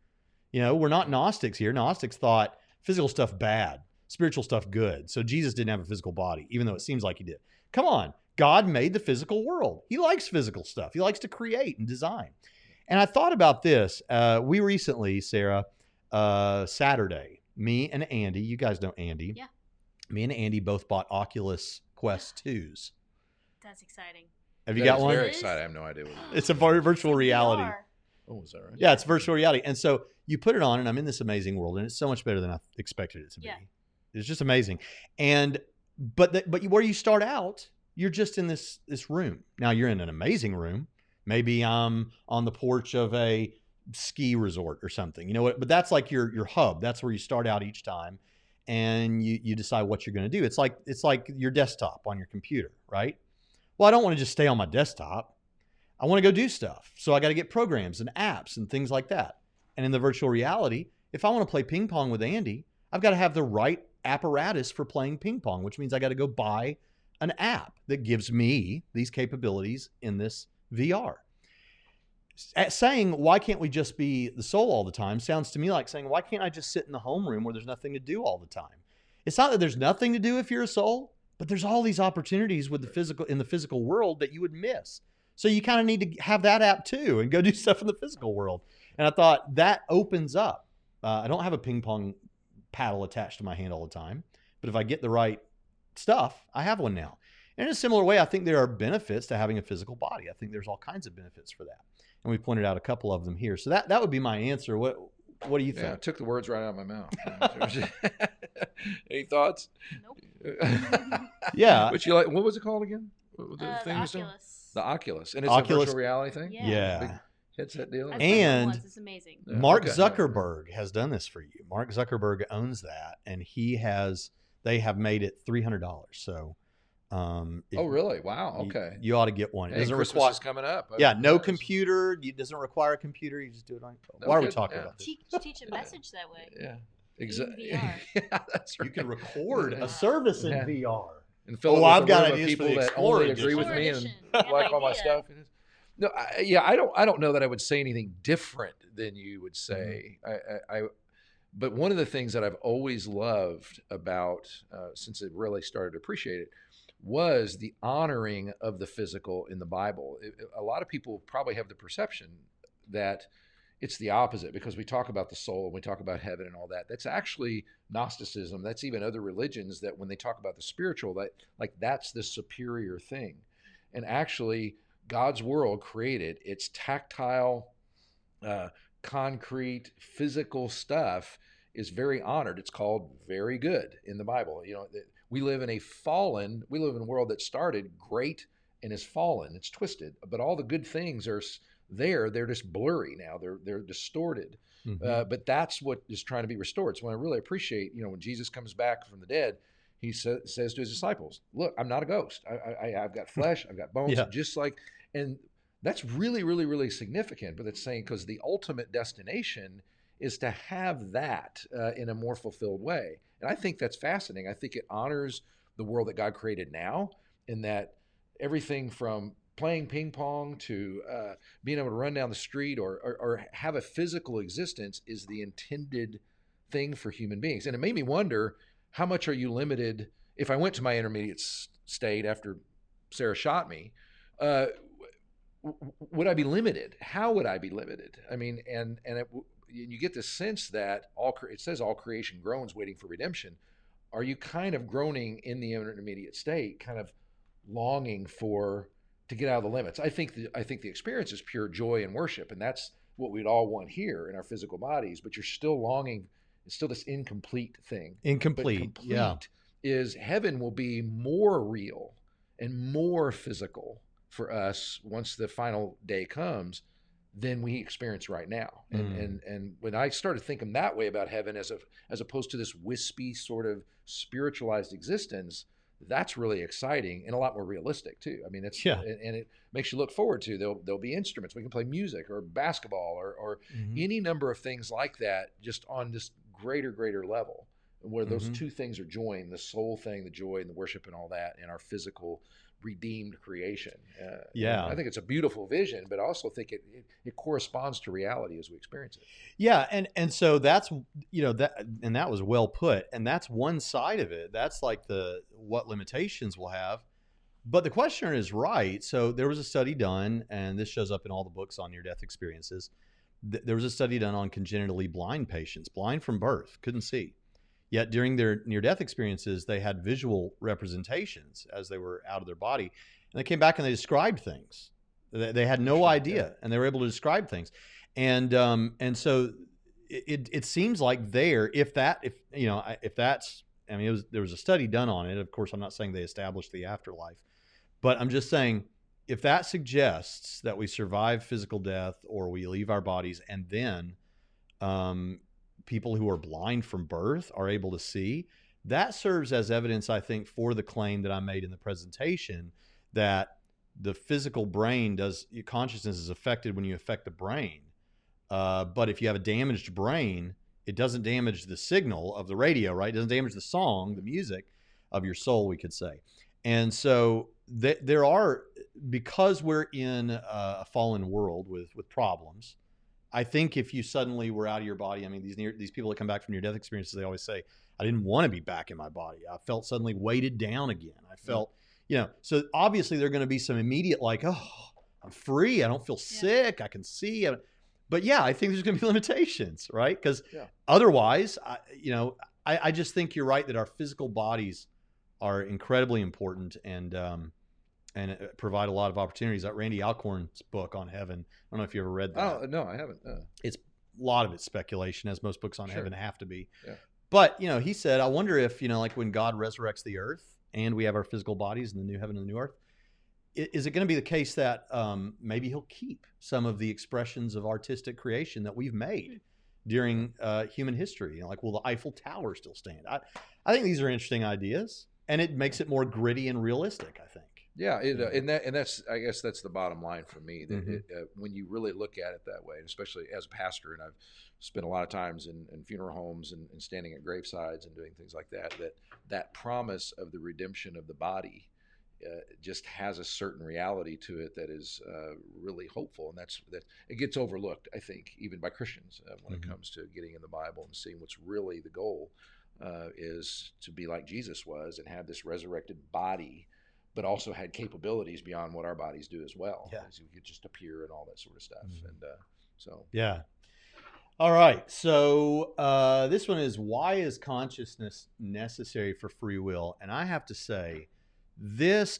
You know, we're not Gnostics here. Gnostics thought physical stuff bad, spiritual stuff good. So Jesus didn't have a physical body, even though it seems like he did. Come on. God made the physical world. He likes physical stuff. He likes to create and design. And I thought about this. We recently, Sarah, Saturday, me and Andy, you guys know Andy. Yeah. Me and Andy both bought Oculus Quest 2s. That's exciting. Have you got one? Very excited. I have no idea what it is. It's a virtual reality. Oh, is that right? Yeah, it's virtual reality. And so you put it on, and I'm in this amazing world, and it's so much better than I expected it to be. Yeah. It's just amazing. And but where you start out, you're just in this room. Now you're in an amazing room. Maybe I'm on the porch of a ski resort or something. You know what? But that's like your hub. That's where you start out each time, and you decide what you're going to do. It's like your desktop on your computer, right? Well, I don't want to just stay on my desktop. I want to go do stuff. So I got to get programs and apps and things like that. And in the virtual reality, if I want to play ping pong with Andy, I've got to have the right apparatus for playing ping pong, which means I got to go buy an app that gives me these capabilities in this VR. Saying, why can't we just be the soul all the time, sounds to me like saying, why can't I just sit in the homeroom where there's nothing to do all the time? It's not that there's nothing to do if you're a soul, but there's all these opportunities with in the physical world that you would miss. So you kind of need to have that app too and go do stuff in the physical world. And I thought that opens up. I don't have a ping pong paddle attached to my hand all the time, but if I get the right stuff, I have one now. And in a similar way, I think there are benefits to having a physical body. I think there's all kinds of benefits for that. And we pointed out a couple of them here. So that would be my answer. What do you think? Yeah, I took the words right out of my mouth. Any thoughts? Nope. Yeah. But you like, what was it called again? The Oculus. The Oculus. And it's Oculus, a virtual reality thing? Yeah. Big headset deal? I've And once. It's amazing. Yeah. Mark Okay. Zuckerberg has done this for you. Mark Zuckerberg owns that, and they have made it $300. So, Oh, really? Wow. Okay. You ought to get one. It Hey, doesn't Christmas require. is coming up. Yeah, no Nice. computer. It doesn't require a computer. You just do it on. No Why are we kidding. talking Yeah. about this? Teach a message that way. Yeah. Exactly. VR. Yeah, that's right. You can record a service in Yeah. VR. And fill it Oh, with I've a got room of ideas for people the that Explorer only agree with me edition. and Good like all my idea. stuff. No, I don't know that I would say anything different than you would say. But one of the things that I've always loved about, since I really started to appreciate it, was the honoring of the physical in the Bible. A lot of people probably have the perception that it's the opposite, because we talk about the soul and we talk about heaven and all that. That's actually Gnosticism. That's even other religions, that when they talk about the spiritual, that's the superior thing. And actually, God's world created, its tactile, concrete, physical stuff is very honored. It's called very good in the Bible. You know, we live in a world that started great and is fallen. It's twisted, but all the good things are there. They're just blurry now. They're distorted. Mm-hmm. But that's what is trying to be restored. So I really appreciate, when Jesus comes back from the dead, he says to his disciples, look, I'm not a ghost. I've got flesh, I've got bones, Yeah. just like, and that's really, really, really significant. But it's saying, because the ultimate destination is to have that in a more fulfilled way. And I think that's fascinating. I think it honors the world that God created now, in that everything from playing ping pong to being able to run down the street or have a physical existence is the intended thing for human beings. And it made me wonder, how much are you limited? If I went to my intermediate state after Sarah shot me, would I be limited? How would I be limited? I mean, and you get the sense that it says all creation groans waiting for redemption. Are you kind of groaning in the intermediate state, kind of longing to get out of the limits? I think the experience is pure joy and worship, and that's what we'd all want here in our physical bodies. But you're still longing. It's still this incomplete thing. Incomplete. Yeah. Is heaven will be more real and more physical for us once the final day comes than we experience right now. And when I started thinking that way about heaven as opposed to this wispy sort of spiritualized existence, that's really exciting and a lot more realistic too. I mean, and it makes you look forward to, there'll be instruments. We can play music or basketball or any number of things like that, just on this greater level, where those two things are joined, the soul thing, the joy and the worship and all that, and our physical redeemed creation. I think it's a beautiful vision, but I also think it corresponds to reality as we experience it. Yeah, and so that's, that was well put, and that's one side of it. That's like what limitations we'll have. But the questioner is right. So there was a study done, and this shows up in all the books on near-death experiences. There was a study done on congenitally blind patients, blind from birth, couldn't see. Yet during their near-death experiences, they had visual representations as they were out of their body. And they came back and they described things. They had no idea, and they were able to describe things. And so it seems like there was a study done on it. Of course, I'm not saying they established the afterlife, but I'm just saying, if that suggests that we survive physical death or we leave our bodies, and then people who are blind from birth are able to see, that serves as evidence, I think, for the claim that I made in the presentation, that the physical brain consciousness is affected when you affect the brain. But if you have a damaged brain, it doesn't damage the signal of the radio, right? It doesn't damage the song, the music of your soul, we could say. And so there are, because we're in a fallen world with problems, I think if you suddenly were out of your body, I mean, these people that come back from near-death experiences, they always say, I didn't want to be back in my body. I felt suddenly weighted down again. I felt, so obviously there are going to be some immediate I'm free. I don't feel sick. I can see. But yeah, I think there's going to be limitations, right? Because otherwise, I just think you're right that our physical bodies are incredibly important and provide a lot of opportunities. That Randy Alcorn's book on heaven, I don't know if you ever read that. Oh, no, I haven't. It's a lot of it's speculation, as most books on heaven have to be. Yeah. But, he said, I wonder if, like when God resurrects the earth and we have our physical bodies in the new heaven and the new earth, is it going to be the case that maybe he'll keep some of the expressions of artistic creation that we've made during human history? Will the Eiffel Tower still stand? I think these are interesting ideas, and it makes it more gritty and realistic, I think. Yeah, and that's, I guess that's the bottom line for me. That when you really look at it that way, especially as a pastor, and I've spent a lot of times in funeral homes and standing at gravesides and doing things like that promise of the redemption of the body just has a certain reality to it that is really hopeful, and that it gets overlooked, I think, even by Christians when it comes to getting in the Bible and seeing what's really the goal is to be like Jesus was and have this resurrected body, but also had capabilities beyond what our bodies do as well. Yeah. As you could just appear and all that sort of stuff. And so. Yeah. All right. So this one is, why is consciousness necessary for free will? And I have to say,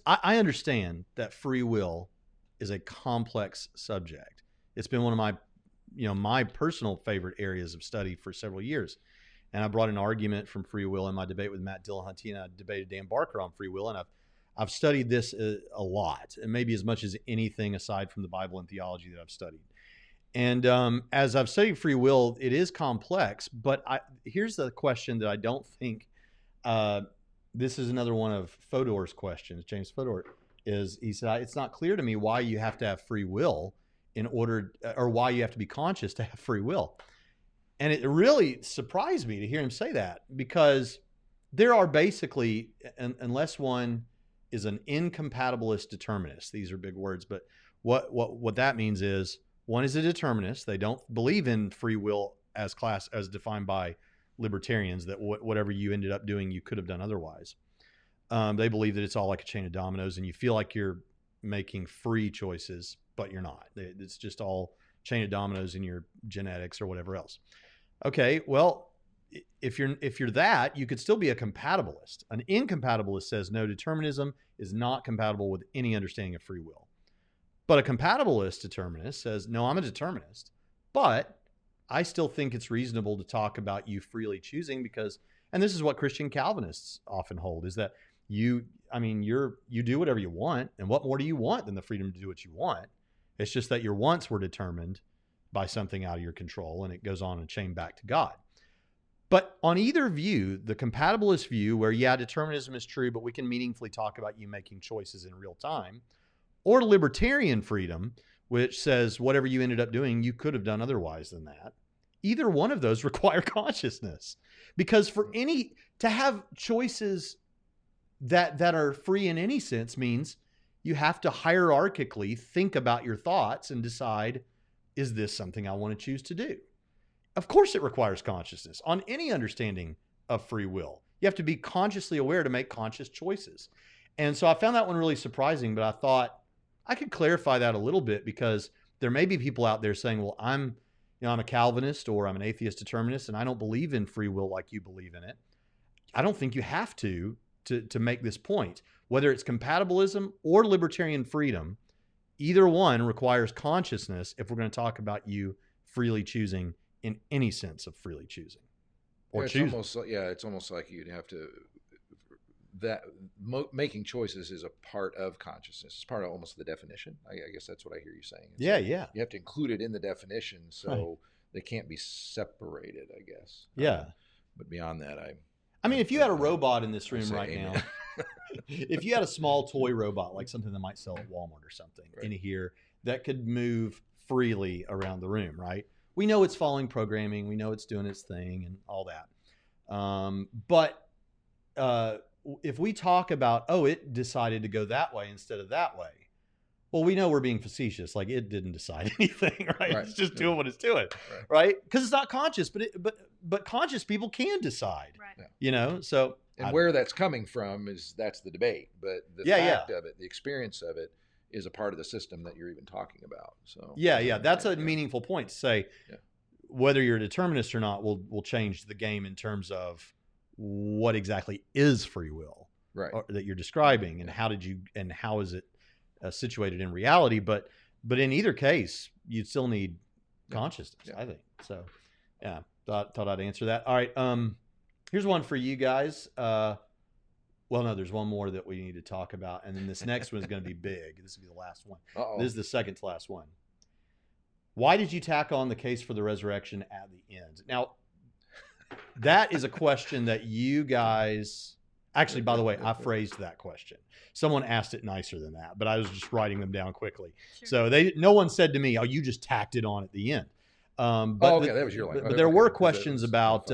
I understand that free will is a complex subject. It's been one of my, my personal favorite areas of study for several years. And I brought an argument from free will in my debate with Matt Dillahunty, and I debated Dan Barker on free will. And I've studied this a lot, and maybe as much as anything aside from the Bible and theology that I've studied. And as I've studied free will, it is complex, but here's the question that I don't think, this is another one of Fodor's questions, James Fodor, he said, it's not clear to me why you have to have free will in order, or why you have to be conscious to have free will. And it really surprised me to hear him say that, because there are basically, unless one is an incompatibilist determinist, these are big words, but what that means is one is a determinist. They don't believe in free will as defined by libertarians, that whatever you ended up doing, you could have done otherwise. They believe that it's all like a chain of dominoes, and you feel like you're making free choices, but you're not. It's just all chain of dominoes in your genetics or whatever else. Okay, well, if you're that, you could still be a compatibilist. An incompatibilist says no, determinism is not compatible with any understanding of free will. But a compatibilist determinist says, no, I'm a determinist, but I still think it's reasonable to talk about you freely choosing, because, and this is what Christian Calvinists often hold, is that you do whatever you want, and what more do you want than the freedom to do what you want? It's just that your wants were determined by something out of your control, and it goes on and chain back to God. But on either view, the compatibilist view, where, yeah, determinism is true, but we can meaningfully talk about you making choices in real time, or libertarian freedom, which says whatever you ended up doing, you could have done otherwise than that. Either one of those require consciousness, because to have choices that are free in any sense means you have to hierarchically think about your thoughts and decide, is this something I want to choose to do? Of course it requires consciousness on any understanding of free will. You have to be consciously aware to make conscious choices. And so I found that one really surprising, but I thought I could clarify that a little bit, because there may be people out there saying, well, I'm a Calvinist, or I'm an atheist determinist, and I don't believe in free will like you believe in it. I don't think you have to make this point. Whether it's compatibilism or libertarian freedom, either one requires consciousness if we're going to talk about you freely choosing in any sense of freely choosing. Or choosing. It's almost like you'd have to, making choices is a part of consciousness. It's part of almost the definition. I guess that's what I hear you saying. Yeah. You have to include it in the definition, so they can't be separated, I guess. Yeah. But beyond that, I mean, if you had a robot in this room right now, if you had a small toy robot, like something that might sell at Walmart or something, in here that could move freely around the room, right? We know it's following programming. We know it's doing its thing and all that. But if we talk about, it decided to go that way instead of that way, well, we know we're being facetious. Like, it didn't decide anything, right? It's just doing what it's doing, right? Because it's not conscious, but conscious people can decide, right? So. And where that's coming from that's the debate. But the fact of it, the experience of it, is a part of the system that you're even talking about. So that's a meaningful point to say. Whether you're a determinist or not will change the game in terms of what exactly is free will, right? That you're describing, and how is it situated in reality? But in either case, you still need consciousness. I think so. Yeah, thought I'd answer that. All right. Here's one for you guys. Well, no, there's one more that we need to talk about, and then this next one is going to be big. This will be the last one. This is the second to last one. Why did you tack on the case for the resurrection at the end? Now, that is a question that you guys... Actually, by the way, I phrased that question. Someone asked it nicer than that, but I was just writing them down quickly. Sure. So no one said to me, you just tacked it on at the end. But that was your line. But there were questions about...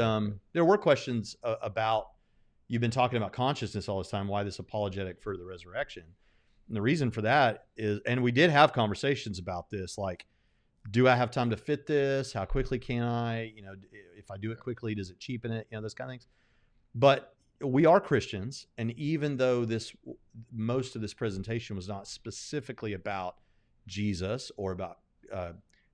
You've been talking about consciousness all this time. Why this apologetic for the resurrection? And the reason for that is, and we did have conversations about this, like, do I have time to fit this? How quickly can I? If I do it quickly, does it cheapen it? Those kind of things. But we are Christians, and even though most of this presentation was not specifically about Jesus or about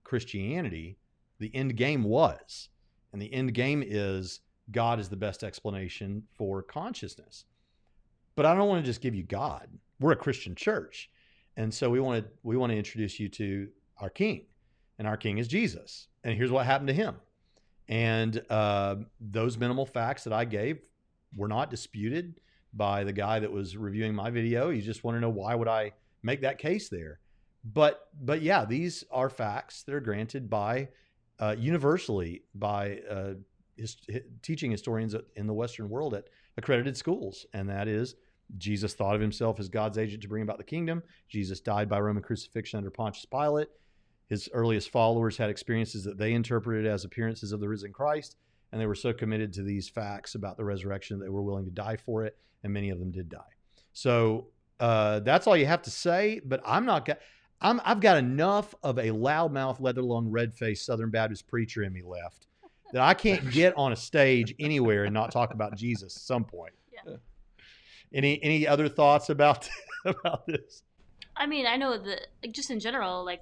Christianity, the end game was. And the end game is God is the best explanation for consciousness. But I don't want to just give you God. We're a Christian church. And so we want to introduce you to our King. And our King is Jesus. And here's what happened to him. And those minimal facts that I gave were not disputed by the guy that was reviewing my video. He just wanted to know, why would I make that case there? But yeah, these are facts that are granted by universally by teaching historians in the Western world at accredited schools. And that is, Jesus thought of himself as God's agent to bring about the kingdom. Jesus died by Roman crucifixion under Pontius Pilate. His earliest followers had experiences that they interpreted as appearances of the risen Christ, and they were so committed to these facts about the resurrection that they were willing to die for it, and many of them did die. So that's all you have to say. But I've got enough of a loudmouth, leather-lung, red-faced Southern Baptist preacher in me left that I can't get on a stage anywhere and not talk about Jesus at some point. Yeah. Any other thoughts about this? I mean, I know that just in general, like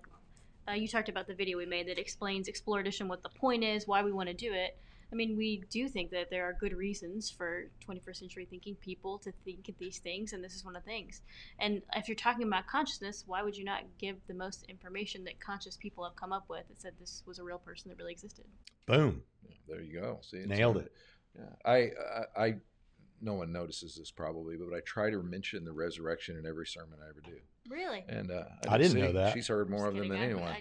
you talked about the video we made that explains Explore Edition, what the point is, why we want to do it. I mean, we do think that there are good reasons for 21st century thinking people to think of these things, and this is one of the things. And if you're talking about consciousness, why would you not give the most information that conscious people have come up with that said this was a real person that really existed? Boom. Yeah, there you go. See, nailed it. Yeah, I no one notices this probably, but I try to mention the resurrection in every sermon I ever do. Really? And I didn't know that. She's heard more of them than anyone.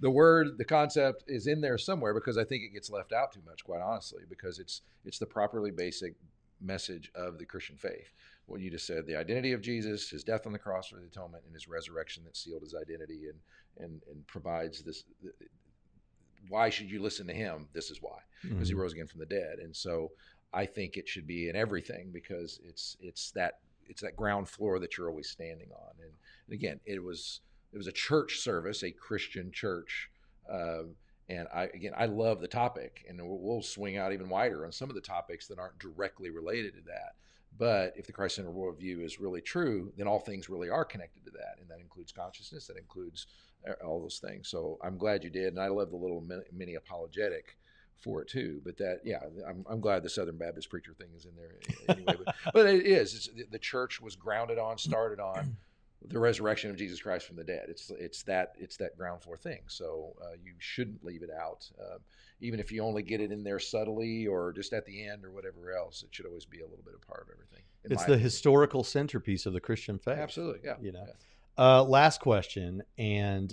The word, the concept is in there somewhere because I think it gets left out too much, quite honestly, because it's the properly basic message of the Christian faith. What you just said, the identity of Jesus, his death on the cross for the atonement, and his resurrection that sealed his identity and provides this. Why should you listen to him? This is why, because he rose again from the dead. And so I think it should be in everything because it's that ground floor that you're always standing on. And again, it was a church service, a Christian church. And I love the topic, and we'll swing out even wider on some of the topics that aren't directly related to that. But if the Christ-centered worldview is really true, then all things really are connected to that. And that includes consciousness, that includes all those things. So I'm glad you did. And I love the little mini apologetic for it too. But I'm glad the Southern Baptist preacher thing is in there anyway. But it is. The church was started on the resurrection of Jesus Christ from the dead. It's that ground floor thing. So you shouldn't leave it out. Even if you only get it in there subtly or just at the end or whatever else, it should always be a little bit of part of everything. It's the historical centerpiece of the Christian faith. Absolutely, yeah. You know. Last question, and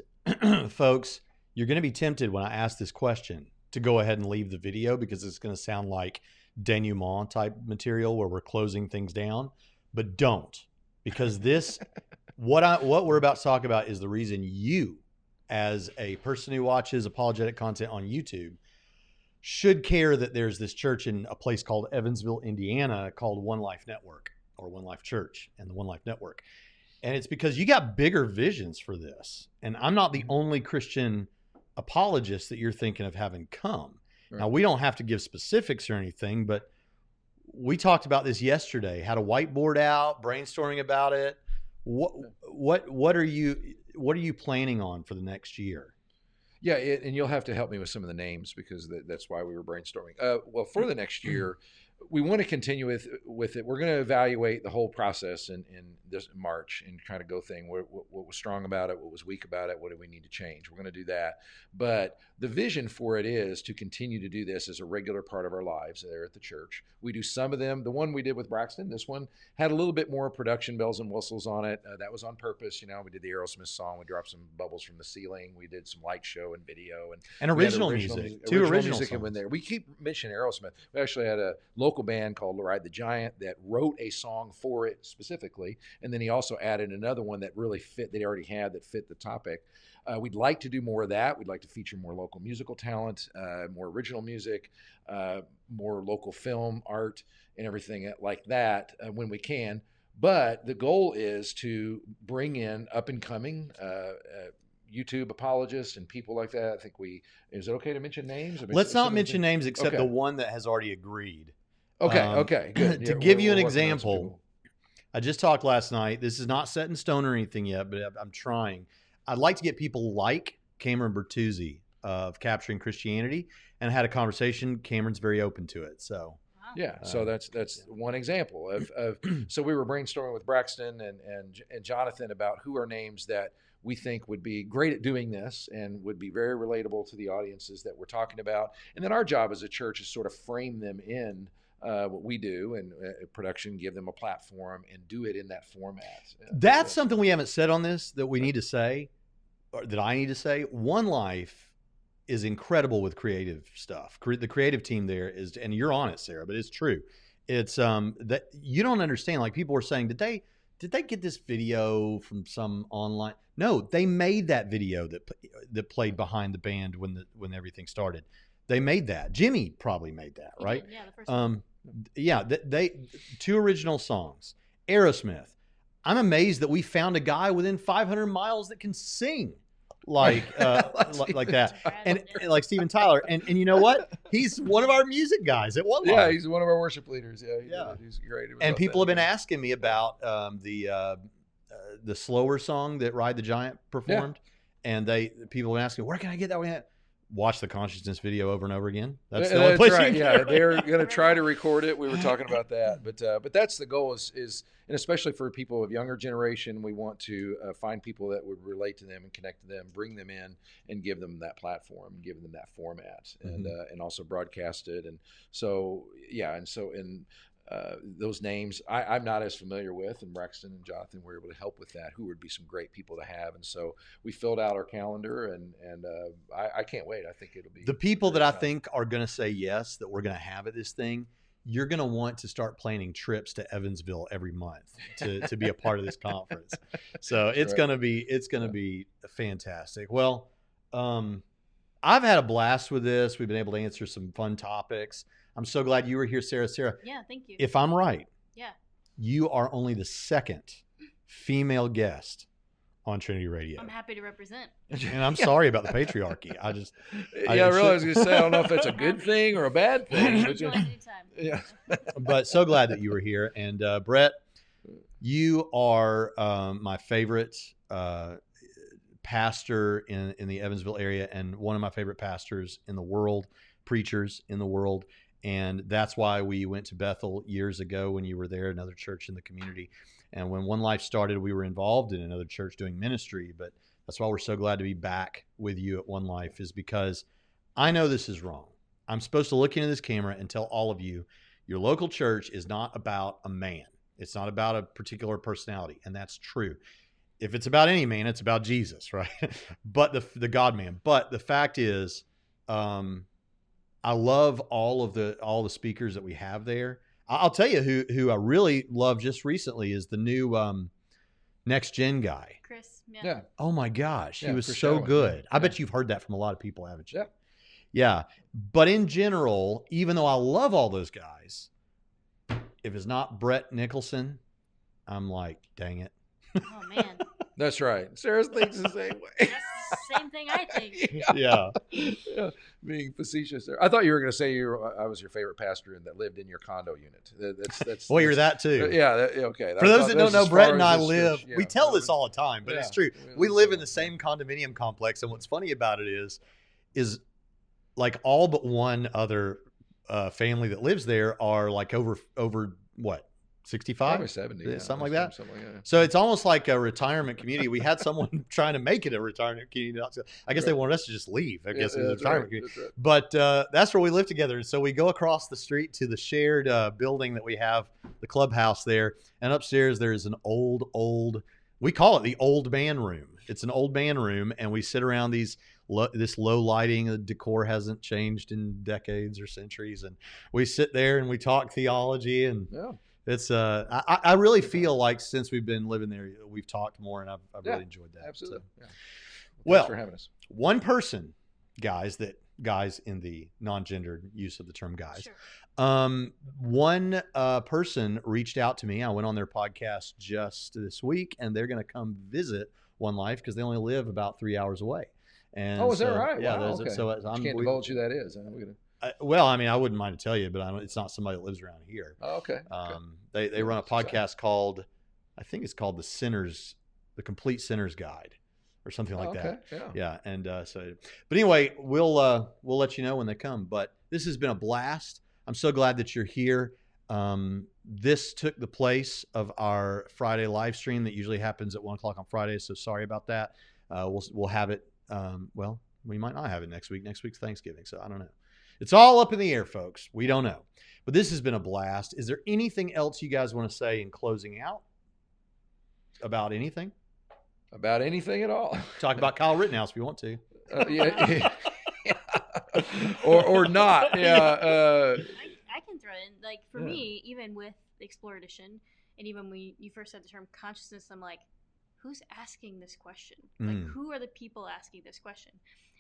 folks, you're going to be tempted when I ask this question to go ahead and leave the video because it's going to sound like denouement type material where we're closing things down, but don't, because this, what we're about to talk about is the reason you, as a person who watches apologetic content on YouTube, should care that there's this church in a place called Evansville, Indiana, called One Life Network or One Life Church and the One Life Network. And it's because you got bigger visions for this. And I'm not the only Christian apologist that you're thinking of having come. Right. Now, we don't have to give specifics or anything, but we talked about this yesterday, had a whiteboard out, brainstorming about it. What are you planning on for the next year? Yeah, and you'll have to help me with some of the names because that's why we were brainstorming. Well, for the next year, we want to continue with it. We're going to evaluate the whole process in this March and try to go thing. What was strong about it? What was weak about it? What do we need to change? We're going to do that. But the vision for it is to continue to do this as a regular part of our lives there at the church. We do some of them. The one we did with Braxton, this one had a little bit more production bells and whistles on it. That was on purpose. You know, we did the Aerosmith song. We dropped some bubbles from the ceiling. We did some light show and video and original music. Two original music in there. We keep mentioning Aerosmith. We actually had a local band called Ride the Giant that wrote a song for it specifically, and then he also added another one that really fit, that he already had, that fit the topic. We'd like to do more of that. We'd like to feature more local musical talent, more original music, more local film, art, and everything like that when we can. But the goal is to bring in up-and-coming YouTube apologists and people like that. I think is it okay to mention names? Let's not mention names except the one that has already agreed. Okay, good. To give you an example, I just talked last night. This is not set in stone or anything yet, but I'm trying. I'd like to get people like Cameron Bertuzzi of Capturing Christianity, and I had a conversation. Cameron's very open to it. So yeah, so that's one example of. So we were brainstorming with Braxton and Jonathan about who are names that we think would be great at doing this and would be very relatable to the audiences that we're talking about. And then our job as a church is sort of frame them in what we do and production, give them a platform and do it in that format. That's something we haven't said on this that we need to say, or that I need to say. One Life is incredible with creative stuff. The creative team there is, and you're on it, Sarah, but it's true. It's that you don't understand. Like people were saying, did did they get this video from some online? No, they made that video that played behind the band when everything started. They made that. Jimmy probably made that, right? Yeah, the first one. Yeah, they 2 original songs. Aerosmith. I'm amazed that we found a guy within 500 miles that can sing like that, and like Steven Tyler. And you know what? He's one of our music guys at One Life. Yeah, he's one of our worship leaders. Yeah, he's great. And people have been asking me about the slower song that Ride the Giant performed, and people have been asking, where can I get that one? Watch the Consciousness video over and over again. That's the only place right. you Yeah, they're going to try to record it. We were talking about that, but that's the goal is and especially for people of younger generation, we want to find people that would relate to them and connect to them, bring them in, and give them that platform, and give them that format, and also broadcast it. And so those names I'm not as familiar with, and Braxton and Jonathan were able to help with that, who would be some great people to have. And so we filled out our calendar, and I can't wait. I think it'll be the people that I think are going to say yes, that we're going to have at this thing. You're going to want to start planning trips to Evansville every month to be a part of this conference. So it's going to be fantastic. Well, I've had a blast with this. We've been able to answer some fun topics. I'm so glad you were here, Sarah. Yeah, thank you. If I'm right, yeah, you are only the second female guest on Trinity Radio. I'm happy to represent. And I'm sorry about the patriarchy. I really was going to say, I don't know if that's a good thing or a bad thing. Yeah. But so glad that you were here. And Brett, you are my favorite pastor in the Evansville area, and one of my favorite pastors in the world, preachers in the world. And that's why we went to Bethel years ago when you were there, another church in the community. And when One Life started, we were involved in another church doing ministry. But that's why we're so glad to be back with you at One Life, is because I know this is wrong. I'm supposed to look into this camera and tell all of you, your local church is not about a man. It's not about a particular personality. And that's true. If it's about any man, it's about Jesus, right? But the God man. But the fact is, I love all the speakers that we have there. I'll tell you who I really love just recently is the new Next Gen guy. Chris. Yeah. Oh my gosh, he was Chris so Allen. good. Yeah. I bet you've heard that from a lot of people, haven't you? Yeah. Yeah. But in general, even though I love all those guys, if it's not Brett Nicholson, I'm like, dang it. Oh man. That's right. Sarah thinks the same way. That's the same thing I think. Yeah. Being facetious there. I thought you were going to say I was your favorite pastor and that lived in your condo unit. That's Well, you're that too. Yeah. Okay. For those that don't know, Brett and I live, yeah, we tell this all the time, but it's true. We live in the same condominium complex. And what's funny about it is like all but one other family that lives there are like over what? 65? Probably 70. Something like that. So it's almost like a retirement community. We had someone trying to make it a retirement community. I guess they wanted us to just leave. I guess it was a retirement community. Right. But that's where we live together. And so we go across the street to the shared building that we have, the clubhouse there. And upstairs there's an old, we call it the old man room. It's an old man room. And we sit around this low lighting. The decor hasn't changed in decades or centuries. And we sit there and we talk theology and it's I really feel like since we've been living there, we've talked more, and I've really enjoyed that. Absolutely. So. Yeah. Well, thanks for having us. One person, guys in the non-gendered use of the term guys. Sure. One person reached out to me. I went on their podcast just this week, and they're going to come visit One Life because they only live about 3 hours away. And is that right? Yeah. Wow, okay. So I can't divulge who that is. Well, I mean, I wouldn't mind to tell you, but it's not somebody that lives around here. Oh, okay. They run a podcast called, I think it's called The Complete Sinner's Guide, or something like that. Yeah. And but anyway, we'll let you know when they come. But this has been a blast. I'm so glad that you're here. This took the place of our Friday live stream that usually happens at 1:00 on Fridays. So sorry about that. We'll have it. Well, we might not have it next week. Next week's Thanksgiving, so I don't know. It's all up in the air, folks. We don't know. But this has been a blast. Is there anything else you guys want to say in closing out about anything? About anything at all? Talk about Kyle Rittenhouse if you want to. Yeah. or not. Yeah. I can throw in, like, for me, even with the Explorer Edition, And even when you first said the term consciousness, I'm like, who's asking this question? Like, who are the people asking this question?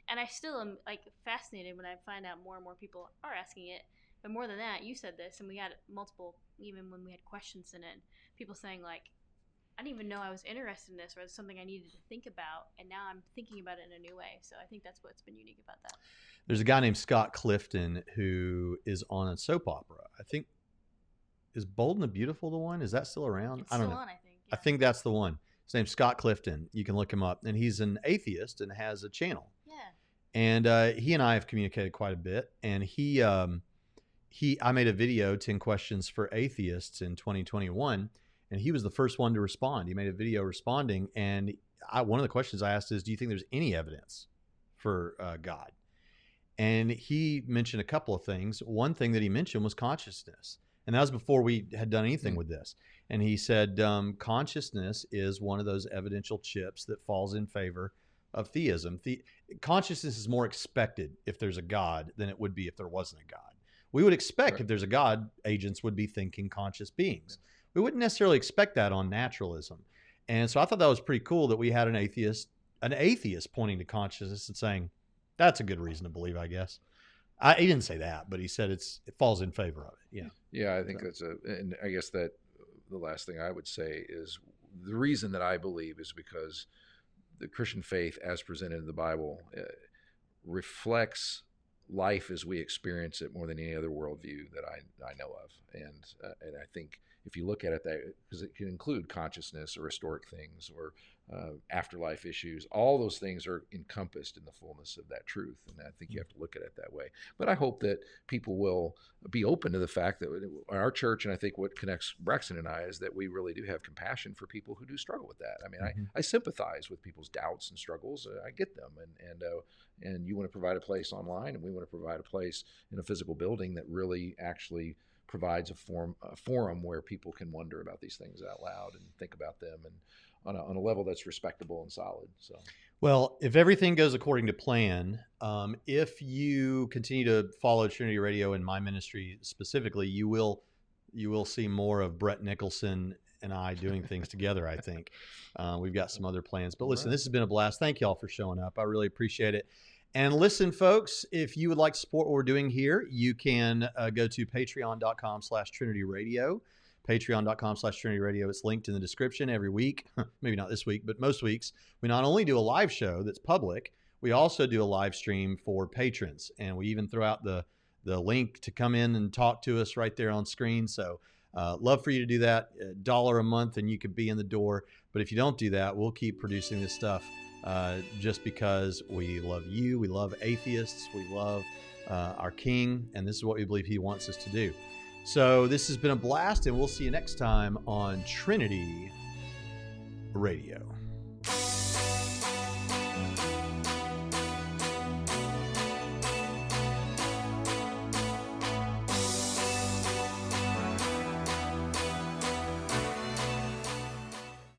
And I still am like fascinated when I find out more and more people are asking it. But more than that, you said this, and we got multiple, even when we had questions in it, people saying like, I didn't even know I was interested in this, or it's something I needed to think about, and now I'm thinking about it in a new way. So I think that's what's been unique about that. There's a guy named Scott Clifton who is on a soap opera. I think, is Bold and the Beautiful the one? Is that still around? It's I don't still know. on, I think. I think that's the one. His name's Scott Clifton. You can look him up, and he's an atheist and has a channel. Yeah. And he and I have communicated quite a bit. And I made a video, 10 Questions for Atheists, in 2021, and he was the first one to respond. He made a video responding, and one of the questions I asked is, do you think there's any evidence for God? And he mentioned a couple of things. One thing that he mentioned was consciousness, and that was before we had done anything with this. And he said consciousness is one of those evidential chips that falls in favor of theism. Consciousness is more expected if there's a God than it would be if there wasn't a God. We would expect if there's a God, agents would be thinking conscious beings. We wouldn't necessarily expect that on naturalism. And so I thought that was pretty cool that we had an atheist pointing to consciousness and saying, that's a good reason to believe, I guess. He didn't say that, but he said it falls in favor of it. Yeah. Yeah, I think and I guess that the last thing I would say is the reason that I believe is because the Christian faith as presented in the Bible reflects life as we experience it more than any other worldview that I know of. And I think if you look at it, that because it can include consciousness or historic things or afterlife issues, all those things are encompassed in the fullness of that truth. And I think you have to look at it that way. But I hope that people will be open to the fact that our church, and I think what connects Braxton and I, is that we really do have compassion for people who do struggle with that. I mean, I sympathize with people's doubts and struggles. I get them. And you want to provide a place online, and we want to provide a place in a physical building that really actually provides a forum where people can wonder about these things out loud and think about them, and on a level that's respectable and solid. So, well, if everything goes according to plan, if you continue to follow Trinity Radio and my ministry specifically, you will see more of Brett Nicholson and I doing things together. I think we've got some other plans. But listen, this has been a blast. Thank you all for showing up. I really appreciate it. And listen, folks, if you would like to support what we're doing here, you can go to patreon.com/TrinityRadio. Patreon.com/TrinityRadio. It's linked in the description every week. Maybe not this week, but most weeks. We not only do a live show that's public, we also do a live stream for patrons. And we even throw out the link to come in and talk to us right there on screen. So love for you to do that. $1 a month and you could be in the door. But if you don't do that, we'll keep producing this stuff just because we love you. We love atheists. We love our King. And this is what we believe he wants us to do. So this has been a blast, and we'll see you next time on Trinity Radio.